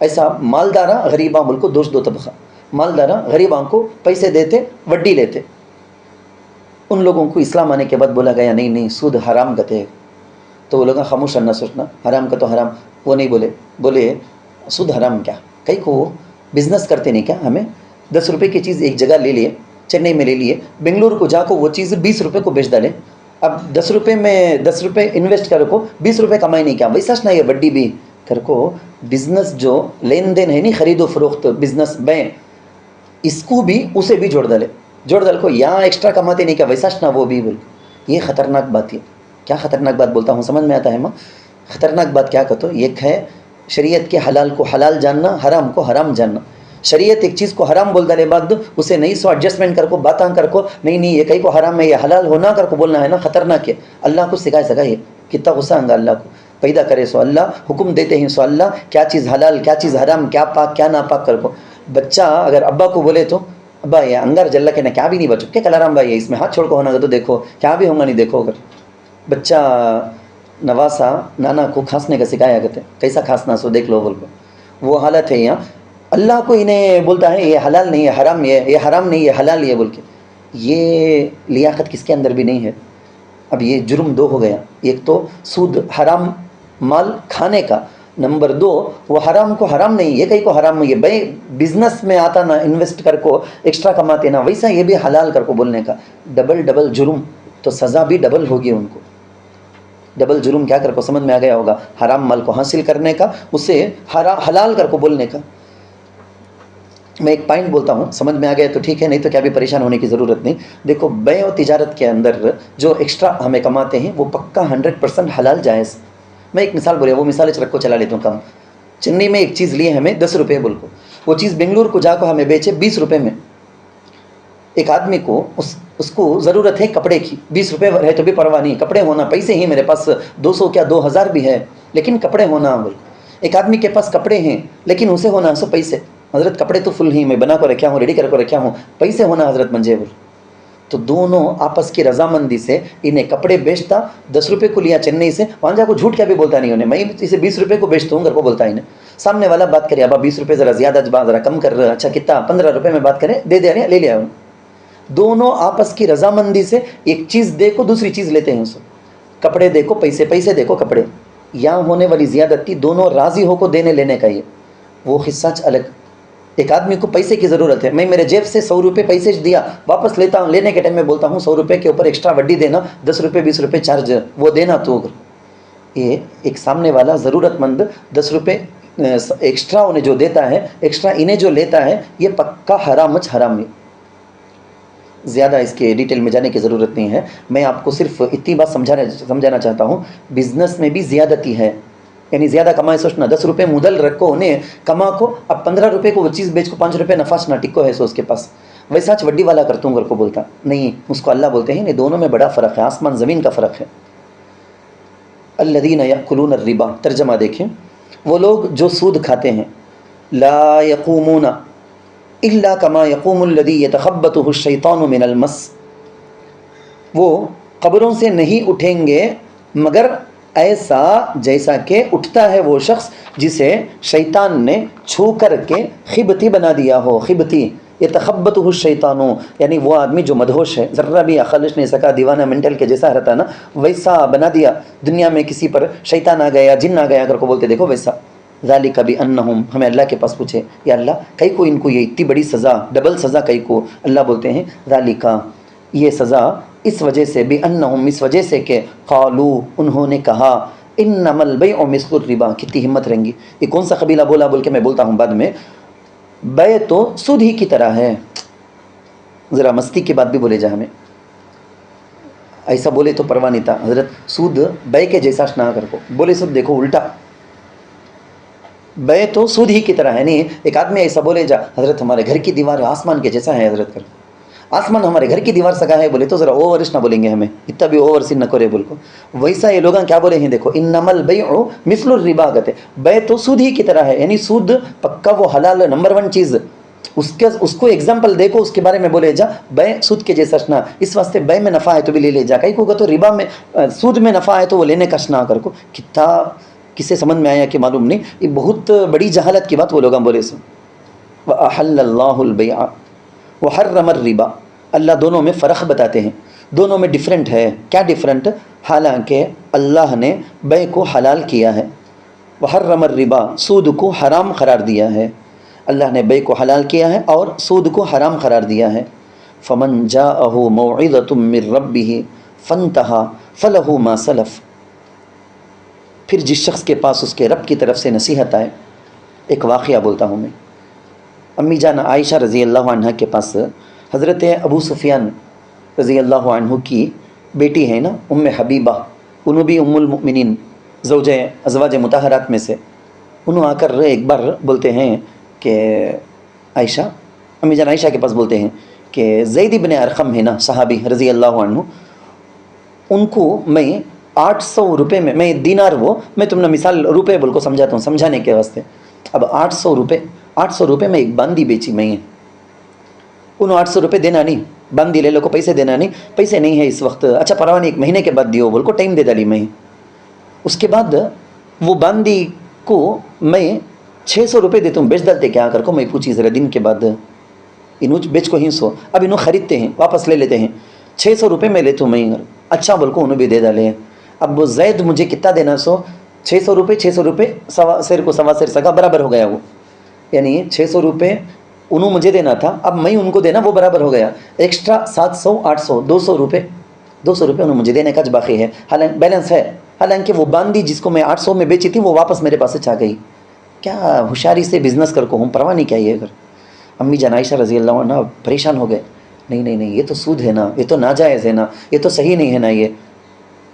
ایسا مالدارہ غریباں ملک کو دو طبقہ, مالدارہ غریباں کو پیسے دیتے, وڈی لیتے. ان لوگوں کو اسلام آنے کے بعد بولا گیا نہیں نہیں سود حرام کہتے ہیں. تو وہ لوگ خاموش نہ سوچنا, حرام کا تو حرام. وہ نہیں بولے سود حرام کیا, کئی کو بزنس کرتے نہیں کیا, ہمیں 10 روپے کی چیز ایک جگہ لے لیے, چنئی میں لے لیے, بنگلور کو جا کو وہ چیز 20 روپے کو بیچ ڈالے. اب 10 روپے میں 10 روپے انویسٹ کر کو 20 روپے کمائی نہیں کیا, ویسا نہ یہ بڈی بھی کر کو بزنس جو لین دین ہے نہیں, خرید و فروخت, بزنس بیں, اس کو بھی اسے بھی جوڑ ڈال کو, یہاں ایکسٹرا کماتے نہیں کیا, ویسا نہ وہ بھی بول. یہ خطرناک بات ہے. کیا خطرناک بات بولتا ہوں سمجھ میں آتا ہے ماں؟ خطرناک بات کیا کہتا ہوں, ایک ہے شریعت کے حلال کو حلال جاننا, حرام کو حرام جاننا. شریعت ایک چیز کو حرام بول ڈالے بعد اسے نہیں سو ایڈجسٹمنٹ کر کو باتاں کر کو نہیں یہ کہیں کو حرام ہے, یہ حلال ہونا کر کو بولنا ہے نا, خطرناک ہے. اللہ کو سکھائے سکا یہ کتنا غصہ آنگا اللہ کو, پیدا کرے سو اللہ, حکم دیتے ہیں سو اللہ, کیا چیز حلال کیا چیز حرام, کیا پاک کیا ناپاک کر کو. بچہ اگر ابا کو بولے تو ابا یہ انگار جل کے نا کیا بھی نہیں بچو, کیا کلارام بھائی ہے اس میں ہاتھ چھوڑ کو ہونا گا تو دیکھو کیا بھی ہوگا نہیں, دیکھو. اگر بچہ نواسا نانا کو کھانسنے کا سکھایا کرتے, کیسا کھانسنا سو دیکھ لو بول کو, وہ حالت ہے یہاں. اللہ کو انہیں بولتا ہے یہ حلال نہیں ہے, حرام یہ حرام نہیں ہے, حلال یہ بول کے. یہ لیاقت کس کے اندر بھی نہیں ہے. اب یہ جرم 2 ہو گیا, ایک تو سود حرام مال کھانے کا, نمبر 2 وہ حرام کو حرام نہیں, یہ کہیں کو حرام نہیں ہے بھائی, بزنس میں آتا نا انویسٹ کر کو ایکسٹرا کماتے نا, ویسا یہ بھی حلال کر کو بولنے کا. ڈبل جرم, تو سزا بھی ڈبل ہوگی ان کو. ڈبل جرم کیا کر کو سمجھ میں آ گیا ہوگا, حرام مال کو حاصل کرنے کا, اسے حلال کر کو بولنے کا. میں ایک پوائنٹ بولتا ہوں, سمجھ میں آ گیا تو ٹھیک ہے, نہیں تو کیا بھی پریشان ہونے کی ضرورت نہیں. دیکھو بیع و تجارت کے اندر جو ایکسٹرا ہمیں کماتے ہیں وہ پکا 100% حلال جائز. میں ایک مثال بولیا, وہ مثال رکھ کو چلا لیتا ہوں کام. چنئی میں ایک چیز لی ہمیں 10 روپے بول کو, وہ چیز بنگلور کو جا کو ہمیں بیچے 20 روپے میں. ایک آدمی کو اس کو ضرورت ہے کپڑے کی, 20 روپے ہے تو بھی پرواہ نہیں, کپڑے ہونا, پیسے ہی میرے پاس 200 کیا 2000 بھی ہے, لیکن کپڑے ہونا بول. ایک آدمی کے پاس کپڑے ہیں لیکن اسے ہونا سو پیسے, حضرت کپڑے تو فل ہی میں بنا کو رکھا ہوں, ریڈی کر کو رکھا ہوں, پیسے ہونا حضرت منجے بول. تو دونوں آپس کی رضامندی سے انہیں کپڑے بیچتا, 10 روپے کو لیا چنئی سے, وہاں جا کو جھوٹ کیا بھی بولتا نہیں انہیں, میں اسے 20 روپے کو بیچتا ہوں گھر کو بولتا انہیں. سامنے والا بات کرے, ابا 20 روپے ذرا زیادہ, ذرا کم کر, اچھا کتنا 15 روپے میں بات کرے, دے دیا, لے لیا. دونوں آپس کی رضامندی سے ایک چیز دے کو دوسری چیز لیتے ہیں. سو کپڑے دے کو پیسے دے کو کپڑے, یہاں ہونے والی زیادتی دونوں راضی ہو کو دینے لینے کا. یہ وہ قصہ الگ. ایک آدمی کو پیسے کی ضرورت ہے, میں میرے جیب سے 100 روپے پیسے دیا, واپس لیتا ہوں, لینے کے ٹائم میں بولتا ہوں 100 روپے کے اوپر ایکسٹرا وڈی دینا, 10 روپے 20 روپے چارج وہ دینا. تو یہ ایک سامنے والا ضرورت مند 10 روپے ایکسٹرا انہیں جو دیتا ہے, ایکسٹرا انہیں جو لیتا ہے, یہ پکا حرام ہے. زیادہ اس کے ڈیٹیل میں جانے کی ضرورت نہیں ہے, میں آپ کو صرف اتنی بات سمجھانا چاہتا ہوں. بزنس میں بھی زیادتی ہے, یعنی زیادہ کمائے سوچنا, 10 روپے مدل رکھو انہیں کما کو, اب 15 روپے کو وہ چیز بیچ کو 5 روپے نفع نہ ٹکو ہے سو اس کے پاس, ویسا وڈی والا کرتا ہوں گھر کو بولتا نہیں, اس کو اللہ بولتے ہیں. نہیں, دونوں میں بڑا فرق ہے, آسمان زمین کا فرق ہے. الذین یأکلون الربا, ترجمہ دیکھیں, وہ لوگ جو سود کھاتے ہیں, لا یقومون الا کما یقوم الذی یتخبطہ الشیطان من المس, وہ قبروں سے نہیں اٹھیں گے مگر ایسا جیسا کہ اٹھتا ہے وہ شخص جسے شیطان نے چھو کر کے خبتی بنا دیا ہو. خبتی یتخبطہ الشیطان, یعنی وہ آدمی جو مدہوش ہے, ذرہ بھی خالص نہیں سکا, دیوانہ مینٹل کے جیسا رہتا نا, ویسا بنا دیا. دنیا میں کسی پر شیطان آ گیا, جن آ گیا اگر کو بولتے دیکھو ویسا. ذالک بانہم, ہمیں اللہ کے پاس پوچھے یا اللہ کئی کو ان کو یہ اتنی بڑی سزا, ڈبل سزا کئی کو, اللہ بولتے ہیں ذالک, یہ سزا اس وجہ سے, بانہم, اس وجہ سے کہ قالو, انہوں نے کہا, انما البیع مثل الربا, کتنی ہمت رہیں گی. یہ کون سا قبیلہ بولا بول کے میں بولتا ہوں بعد میں. بیع تو سود ہی کی طرح ہے. ذرا مستی کی بات بھی بولے جا ہمیں. ایسا بولے تو پرواہ نہیں تھا حضرت سود بے کے جیسا نہ کر کو بولے سب دیکھو الٹا بے تو سود ہی کی طرح ہے. نہیں ایک آدمی ایسا بولے جا حضرت ہمارے گھر کی دیوار آسمان کے جیسا ہے حضرت کر آسمان ہمارے گھر کی دیوار سگا ہے بولے تو ذرا اوورش نہ بولیں گے ہمیں اتنا بھی اوور سین نہ کرے بول کو. ویسا یہ لوگ کیا بولے ہیں دیکھو انما البیع مثل الربا کہتے بے تو سود ہی کی طرح ہے یعنی سود پکا وہ حلال نمبر 1 چیز اس کو ایگزامپل دیکھو اس کے بارے میں بولے جا بے سود کے جیسا نہ اس واسطے بے میں نفع ہے تو بھی لے جا کہیں کو تو ربا میں سود میں نفع ہے تو وہ لینے کا نہ کر کو کتنا کسے سمجھ میں آیا کہ معلوم نہیں. یہ بہت بڑی جہالت کی بات وہ لوگ بولے سن. وَأَحَلَّ اللَّهُ الْبَيْعَ وَحَرَّمَ الرِّبَا اللہ دونوں میں فرق بتاتے ہیں دونوں میں ڈیفرنٹ ہے. کیا ڈیفرنٹ؟ حالانکہ اللہ نے بے کو حلال کیا ہے وحرم الربا سود کو حرام قرار دیا ہے. اللہ نے بے کو حلال کیا ہے اور سود کو حرام قرار دیا ہے. فمن جاءہ موعظۃ من ربہ فانتہى فلہ ما سلف پھر جس شخص کے پاس اس کے رب کی طرف سے نصیحت آئے. ایک واقعہ بولتا ہوں میں. امی جان عائشہ رضی اللہ عنہ کے پاس حضرت ابو سفیان رضی اللہ عنہ کی بیٹی ہے نا حبیبہ انہوں بھی المؤمنین ازواج مطہرات میں سے انہوں آ کر ایک بار بولتے ہیں کہ عائشہ امی جان عائشہ کے پاس بولتے ہیں کہ زید بن ارقم ہے نا صحابی رضی اللہ عنہ ان کو میں 800 روپے میں دینار میں تم نے مثال روپے بول کو سمجھاتا ہوں سمجھانے کے واسطے. اب 800 روپے میں ایک باندی بیچی میں انہوں 800 روپے دینا نہیں باندی لے لو کو پیسے دینا نہیں پیسے نہیں ہے اس وقت اچھا پرواہ نہیں 1 مہینے کے بعد دیو بول کو ٹائم دے ڈالی میں. اس کے بعد وہ باندی کو میں 600 روپے دیتا ہوں بیچ ڈالتے کیا کر کو میں پوچھی ذرا دن کے بعد انہوں بیچ کو ہی سو اب انہوں خریدتے ہیں واپس لے لیتے ہیں 600 روپے میں لیتا ہوں میں اچھا بول کو انہوں بھی دے ڈالے. اب وہ زید مجھے کتنا دینا 600 روپے سوا سیر کو سوا سیر سگا برابر ہو گیا وہ یعنی 600 روپے انہوں مجھے دینا تھا اب میں ان کو دینا وہ برابر ہو گیا ایکسٹرا 700 800 200 روپے انہوں مجھے دینے کا جو باقی ہے حالانکہ بیلنس ہے. حالانکہ وہ باندی جس کو میں 800 میں بیچی تھی وہ واپس میرے پاس سے آ گئی. کیا ہوشیاری سے بزنس کر کو ہوں پرواہ نہیں کیا یہ اگر. امی جان عائشہ رضی اللہ عنہ پریشان ہو گئے. نہیں یہ تو سود ہے نا یہ تو ناجائز ہے نا یہ تو صحیح نہیں ہے نا یہ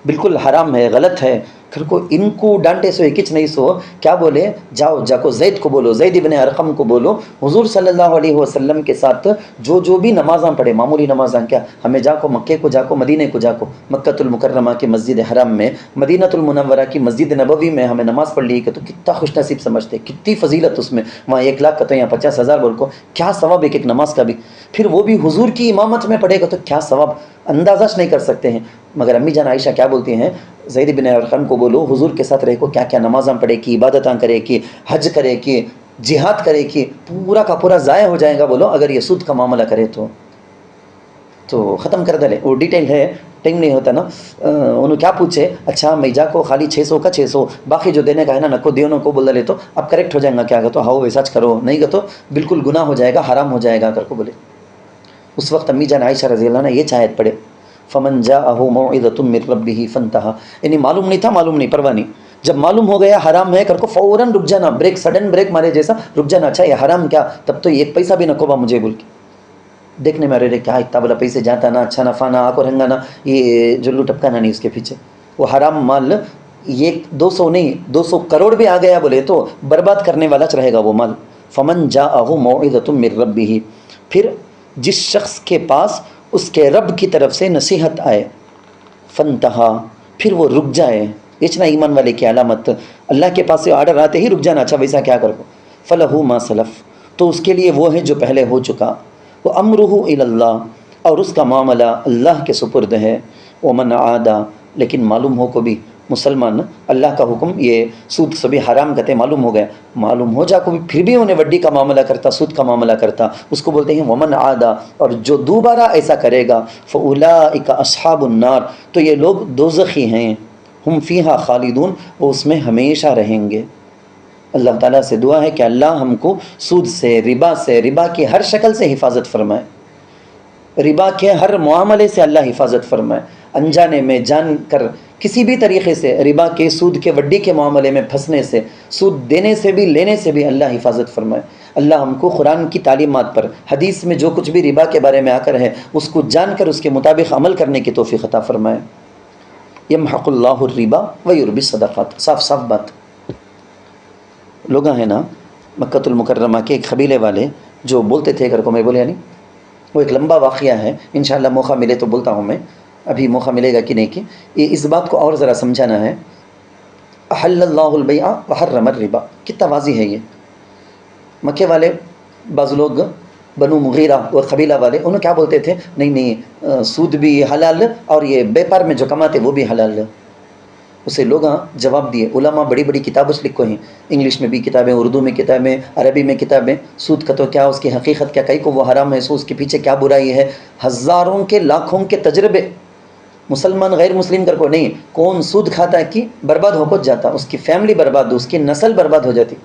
بالکل حرام ہے غلط ہے. پھر کو ان کو ڈانٹے سو کچھ نہیں سو کیا بولے جا کو زید کو بولو زید ابن ارقم کو بولو حضور صلی اللہ علیہ وسلم کے ساتھ جو بھی نمازاں پڑھے معمولی نمازاں کیا ہمیں جا کو مکے کو جا کو مدینے کو جا کو مکۃ المکرمہ کی مسجد حرام میں مدینۃ المنورہ کی مسجد نبوی میں ہمیں نماز پڑھ لی کہ تو کتنا خوش نصیب سمجھتے کتنی فضیلت اس میں وہاں 1 لاکھ کا تو یہاں 50,000 بول کو کیا ثواب ایک نماز کا بھی پھر وہ بھی حضور کی امامت میں پڑھے گا تو کیا ثواب اندازہ نہیں کر سکتے ہیں. مگر امی جان عائشہ کیا بولتی ہیں زید بن ارقم کو بولو حضور کے ساتھ رہ کو کیا کیا نمازاں پڑھے کی عبادتاں کرے کی حج کرے کی جہاد کرے کی پورا کا پورا ضائع ہو جائے گا بولو اگر یہ سود کا معاملہ کرے تو ختم کر دلے. وہ ڈیٹیل ہے ٹائم نہیں ہوتا نا. انہوں کیا پوچھے اچھا میں جا کو خالی 600 کا 600 باقی جو دینے کا ہے نا نکو دیو کو بول دے تو اب کریکٹ ہو جائے گا کیا تو ہاؤ ویسا کرو نہیں کہ تو بالکل گناہ ہو جائے گا حرام ہو جائے گا کر کو بولے. اس وقت امی جان عائشہ رضی اللہ عنہ یہ آیت پڑھے فمن جاءہ موعظۃ من ربہ فانتہى یعنی معلوم نہیں پرواہ نہیں جب معلوم ہو گیا حرام ہے کر کو فوراً رک جانا بریک سڈن بریک مارے جیسا رک جانا. اچھا یہ حرام کیا تب تو 1 پیسہ بھی نہ کوبا مجھے بول کے دیکھنے میں ارے کیا اتنا بلا پیسے جاتا نا اچھا نفع نہ آ کو رنگا نا یہ جلو ٹپکانا نہیں اس کے پیچھے وہ حرام مال یہ 200 نہیں 200 کروڑ بھی آ گیا بولے تو برباد کرنے والا رہے گا وہ مال. فمن جاءہ موعظۃ من ربہ پھر جس شخص کے پاس اس کے رب کی طرف سے نصیحت آئے فانتہا پھر وہ رک جائے. اتنا ایمان والے کی علامت اللہ کے پاس سے آرڈر آتے ہی رک جانا. اچھا ویسا کیا کر کو فلہ ما سلف تو اس کے لیے وہ ہے جو پہلے ہو چکا. وہ امرہ الی اللہ اور اس کا معاملہ اللہ کے سپرد ہے. ومن عادا لیکن معلوم ہو کو بھی مسلمان اللہ کا حکم یہ سود سبھی حرام کہتے معلوم ہو گیا معلوم ہو جا کو بھی پھر بھی انہیں وڈی کا معاملہ کرتا سود کا معاملہ کرتا اس کو بولتے ہیں ومن عادا اور جو دوبارہ ایسا کرے گا فاولئک اصحاب النار تو یہ لوگ دوزخی ہیں ہم فیہا خالدون وہ اس میں ہمیشہ رہیں گے. اللہ تعالیٰ سے دعا ہے کہ اللہ ہم کو سود سے ربا کی ہر شکل سے حفاظت فرمائے. ربا کے ہر معاملے سے اللہ حفاظت فرمائے. انجانے میں جان کر کسی بھی طریقے سے ربا کے سود کے وڈی کے معاملے میں پھنسنے سے سود دینے سے بھی لینے سے بھی اللہ حفاظت فرمائے. اللہ ہم کو قرآن کی تعلیمات پر حدیث میں جو کچھ بھی ربا کے بارے میں آ کر ہے اس کو جان کر اس کے مطابق عمل کرنے کی توفیق عطا فرمائے. یمحق اللہ الربا ویربی الصدقات. صاف صاف بات. لوگ ہیں نا مکۃ المکرمہ کے ایک قبیلے والے جو بولتے تھے گھر کو میں بولیا نہیں، وہ ایک لمبا واقعہ ہے، انشاءاللہ موقع ملے تو بولتا ہوں میں، ابھی موقع ملے گا کہ نہیں کہ یہ اس بات کو اور ذرا سمجھانا ہے. احل اللہ البیع وحرم الربا. کتنا واضح ہے یہ. مکے والے بعض لوگ بنو مغیرہ وہ قبیلہ والے انہوں کیا بولتے تھے، نہیں سود بھی حلال اور یہ بیپار میں جو کماتے وہ بھی حلال. اسے لوگ جواب دیے. علماء بڑی بڑی کتابیں لکھو ہیں، انگلش میں بھی کتابیں، اردو میں کتابیں، عربی میں کتابیں. سود کا تو کیا، اس کی حقیقت کیا، کئی کو وہ حرام ہے، سو اس کے پیچھے کیا برائی ہے. ہزاروں کے لاکھوں کے تجربے. مسلمان غیر مسلم کر کو نہیں، کون سود کھاتا ہے کہ برباد ہو کو جاتا، اس کی فیملی برباد ہو، اس کی نسل برباد ہو جاتی.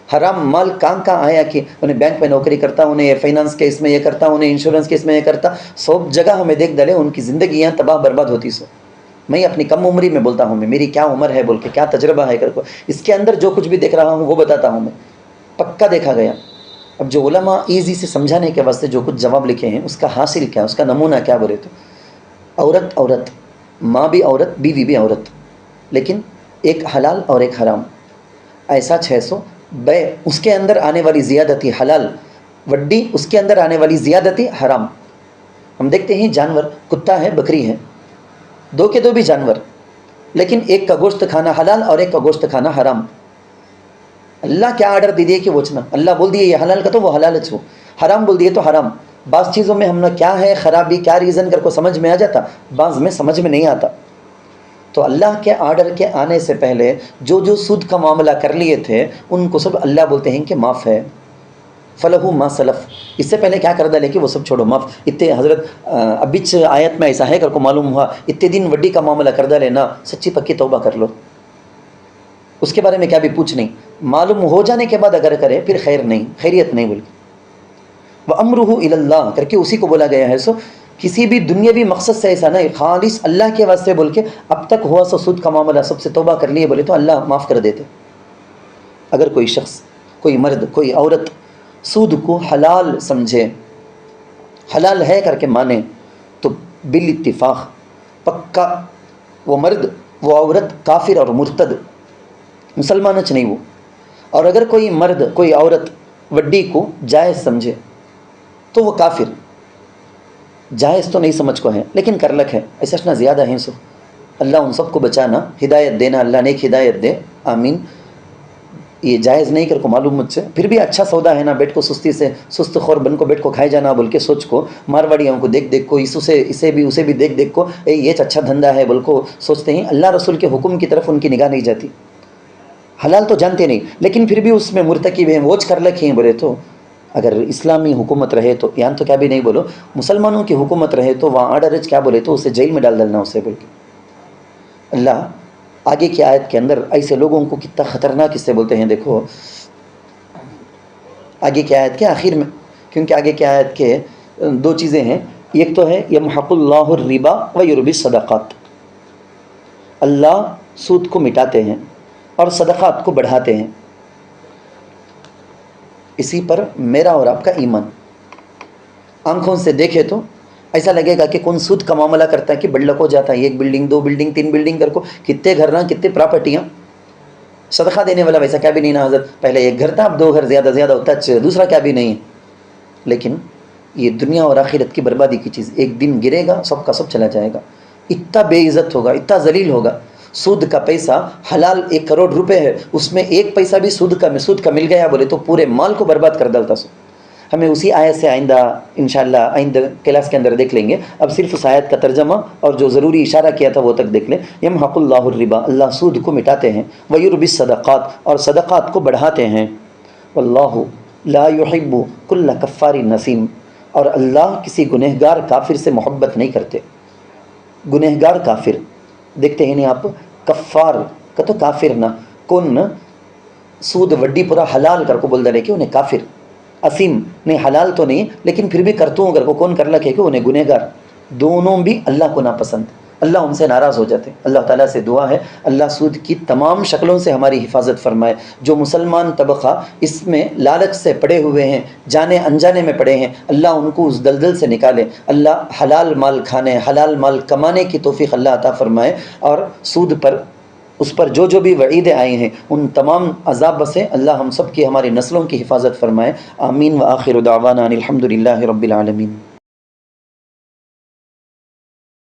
حرام مال کہاں آیا کہ انہیں بینک میں نوکری کرتا، انہیں فائنانس کے اس میں یہ کرتا، انہیں انشورنس کے اس میں یہ کرتا، سب جگہ ہمیں دیکھ ڈالے ان کی زندگیاں تباہ برباد ہوتی. سو میں اپنی کم عمری میں بولتا ہوں، میں میری کیا عمر ہے بول کے، کیا تجربہ ہے کر کو، اس کے اندر جو کچھ بھی دیکھ رہا ہوں وہ بتاتا ہوں میں، پکا دیکھا گیا. اب جو علماء ایزی سے سمجھانے کے واسطے جو کچھ جواب لکھے ہیں اس کا حاصل کیا، اس کا نمونہ کیا بولے تو عورت، ماں بھی عورت، بیوی بھی عورت، لیکن ایک حلال اور ایک حرام. ایسا 600 بے اس کے اندر آنے والی زیادتی حلال، وڈی اس کے اندر آنے والی زیادتی حرام. ہم دیکھتے ہیں جانور، کتا ہے، بکری ہے، دو کے دو بھی جانور، لیکن ایک کا گوشت کھانا حلال اور ایک کا گوشت کھانا حرام. اللہ کیا آرڈر دے دیے کہ وچنا، اللہ بول دیے یہ حلال کا تو وہ حلال چھو، حرام بول دیے تو حرام. بعض چیزوں میں ہم نے کیا ہے خرابی، کیا ریزن کر کو سمجھ میں آ جاتا، بعض میں سمجھ میں نہیں آتا. تو اللہ کے آرڈر کے آنے سے پہلے جو سود کا معاملہ کر لیے تھے ان کو سب اللہ بولتے ہیں کہ معاف ہے. فلہو ما سلف. اس سے پہلے کیا کر ڈالے کہ وہ سب چھوڑو، معاف. اتنے حضرت ابچ آیت میں ایسا ہے کر کو معلوم ہوا، اتنے دن وڈی کا معاملہ کر ڈالے نا، سچی پکی توبہ کر لو، اس کے بارے میں کیا بھی پوچھ نہیں. معلوم ہو جانے کے بعد اگر کرے پھر خیر نہیں، خیریت نہیں بول. وَأَمْرُهُ إِلَى اللَّهِ کر کے اسی کو بولا گیا ہے. سو کسی بھی دنیاوی مقصد سے ایسا نہیں، خالص اللہ کے واسطے بول کے اب تک ہوا سو سود کا معاملہ سب سے توبہ کر لیے بولے تو اللہ معاف کر دیتے. اگر کوئی شخص، کوئی مرد، کوئی عورت سود کو حلال سمجھے، حلال ہے کر کے مانے، تو بالاتفاق پکا وہ مرد وہ عورت کافر اور مرتد، مسلمان نہیں وہ. اور اگر کوئی مرد کوئی عورت وڈی کو جائز سمجھے تو وہ کافر. جائز تو نہیں سمجھ کو ہے لیکن کر لک ہے، ایسا نہ زیادہ ہیں. سو اللہ ان سب کو بچانا، ہدایت دینا، اللہ نیک ہدایت دے، آمین. یہ جائز نہیں کر کو معلوم مجھ سے، پھر بھی اچھا سودا ہے نا. بیٹ کو سستی سے سست خور بن کو بیٹ کو کھائے جانا بول کے سوچ کو، مارواڑیوں کو دیکھ کو، اسے بھی دیکھ کو یہ اچھا دھندا ہے بول کو سوچتے ہیں. اللہ رسول کے حکم کی طرف ان کی نگاہ نہیں جاتی. حلال تو جانتے نہیں لیکن پھر بھی اس میں مرتکب ہیں، ووچ کر لکھیں بولے تو. اگر اسلامی حکومت رہے تو یہاں تو کیا بھی نہیں بولو، مسلمانوں کی حکومت رہے تو وہاں آرڈر کیا بولے تو اسے جیل میں ڈال ڈالنا اسے بول کے. اللہ آگے کی آیت کے اندر ایسے لوگوں کو کتنا خطرناک اس سے بولتے ہیں. دیکھو آگے کی آیت کے آخر میں، کیونکہ آگے کی آیت کے دو چیزیں ہیں. ایک تو ہے یمحق اللہ الربا ویربی الصدقات، اللہ سود کو مٹاتے ہیں اور صدقات کو بڑھاتے ہیں. اسی پر میرا اور آپ کا ایمان. آنکھوں سے دیکھے تو ایسا لگے گا کہ کون سود کا معاملہ کرتا ہے کہ بڑلک ہو جاتا ہے، ایک بلڈنگ، 2 بلڈنگ، 3 بلڈنگ کر کو، کتنے گھر نہ کتنے پراپرٹیاں. صدقہ دینے والا ویسا کیا بھی نہیں نا حضرت، پہلے ایک گھر تھا اب 2 گھر، زیادہ ہوتا ہے، دوسرا کیا بھی نہیں ہے. لیکن یہ دنیا اور آخرت کی بربادی کی چیز، ایک دن گرے گا سب کا سب چلا جائے گا. اتنا بے عزت ہوگا، اتنا ذلیل ہوگا. سود کا پیسہ حلال 1 کروڑ روپے ہے، اس میں 1 پیسہ بھی سود کا مل گیا بولے تو پورے مال کو برباد کر ڈالتا. سو ہمیں اسی آیت سے آئندہ انشاءاللہ آئندہ کلاس کے اندر دیکھ لیں گے. اب صرف اس آیت کا ترجمہ اور جو ضروری اشارہ کیا تھا وہ تک دیکھ لیں. یمحق اللہ الربا، اللہ سود کو مٹاتے ہیں، ویربی الصدقات اور صدقات کو بڑھاتے ہیں. واللہ لا یحب کل کفار نسیم، اور اللہ کسی گنہگار کافر سے محبت نہیں کرتے. گنہگار کافر دیکھتے ہیں نہیں آپ، کفار کا تو کافر نہ کون سود وڈی پورا حلال کر کو بول دے کہ انہیں کافر. اسیم نہیں، حلال تو نہیں لیکن پھر بھی کرتوں کر کو کون کر لکھے کہ انہیں گنہگار. دونوں بھی اللہ کو ناپسند. اللہ ان سے ناراض ہو جاتے ہیں۔ اللہ تعالیٰ سے دعا ہے اللہ سود کی تمام شکلوں سے ہماری حفاظت فرمائے۔ جو مسلمان طبقہ اس میں لالچ سے پڑے ہوئے ہیں، جانے انجانے میں پڑے ہیں، اللہ ان کو اس دلدل سے نکالے۔ اللہ حلال مال کھانے، حلال مال کمانے کی توفیق اللہ عطا فرمائے، اور سود پر اس پر جو بھی وعیدیں آئی ہیں ان تمام عذاب سے اللہ ہم سب کی، ہماری نسلوں کی حفاظت فرمائے۔ آمین۔ وآخر دعوانا ان الحمد للہ رب العالمین۔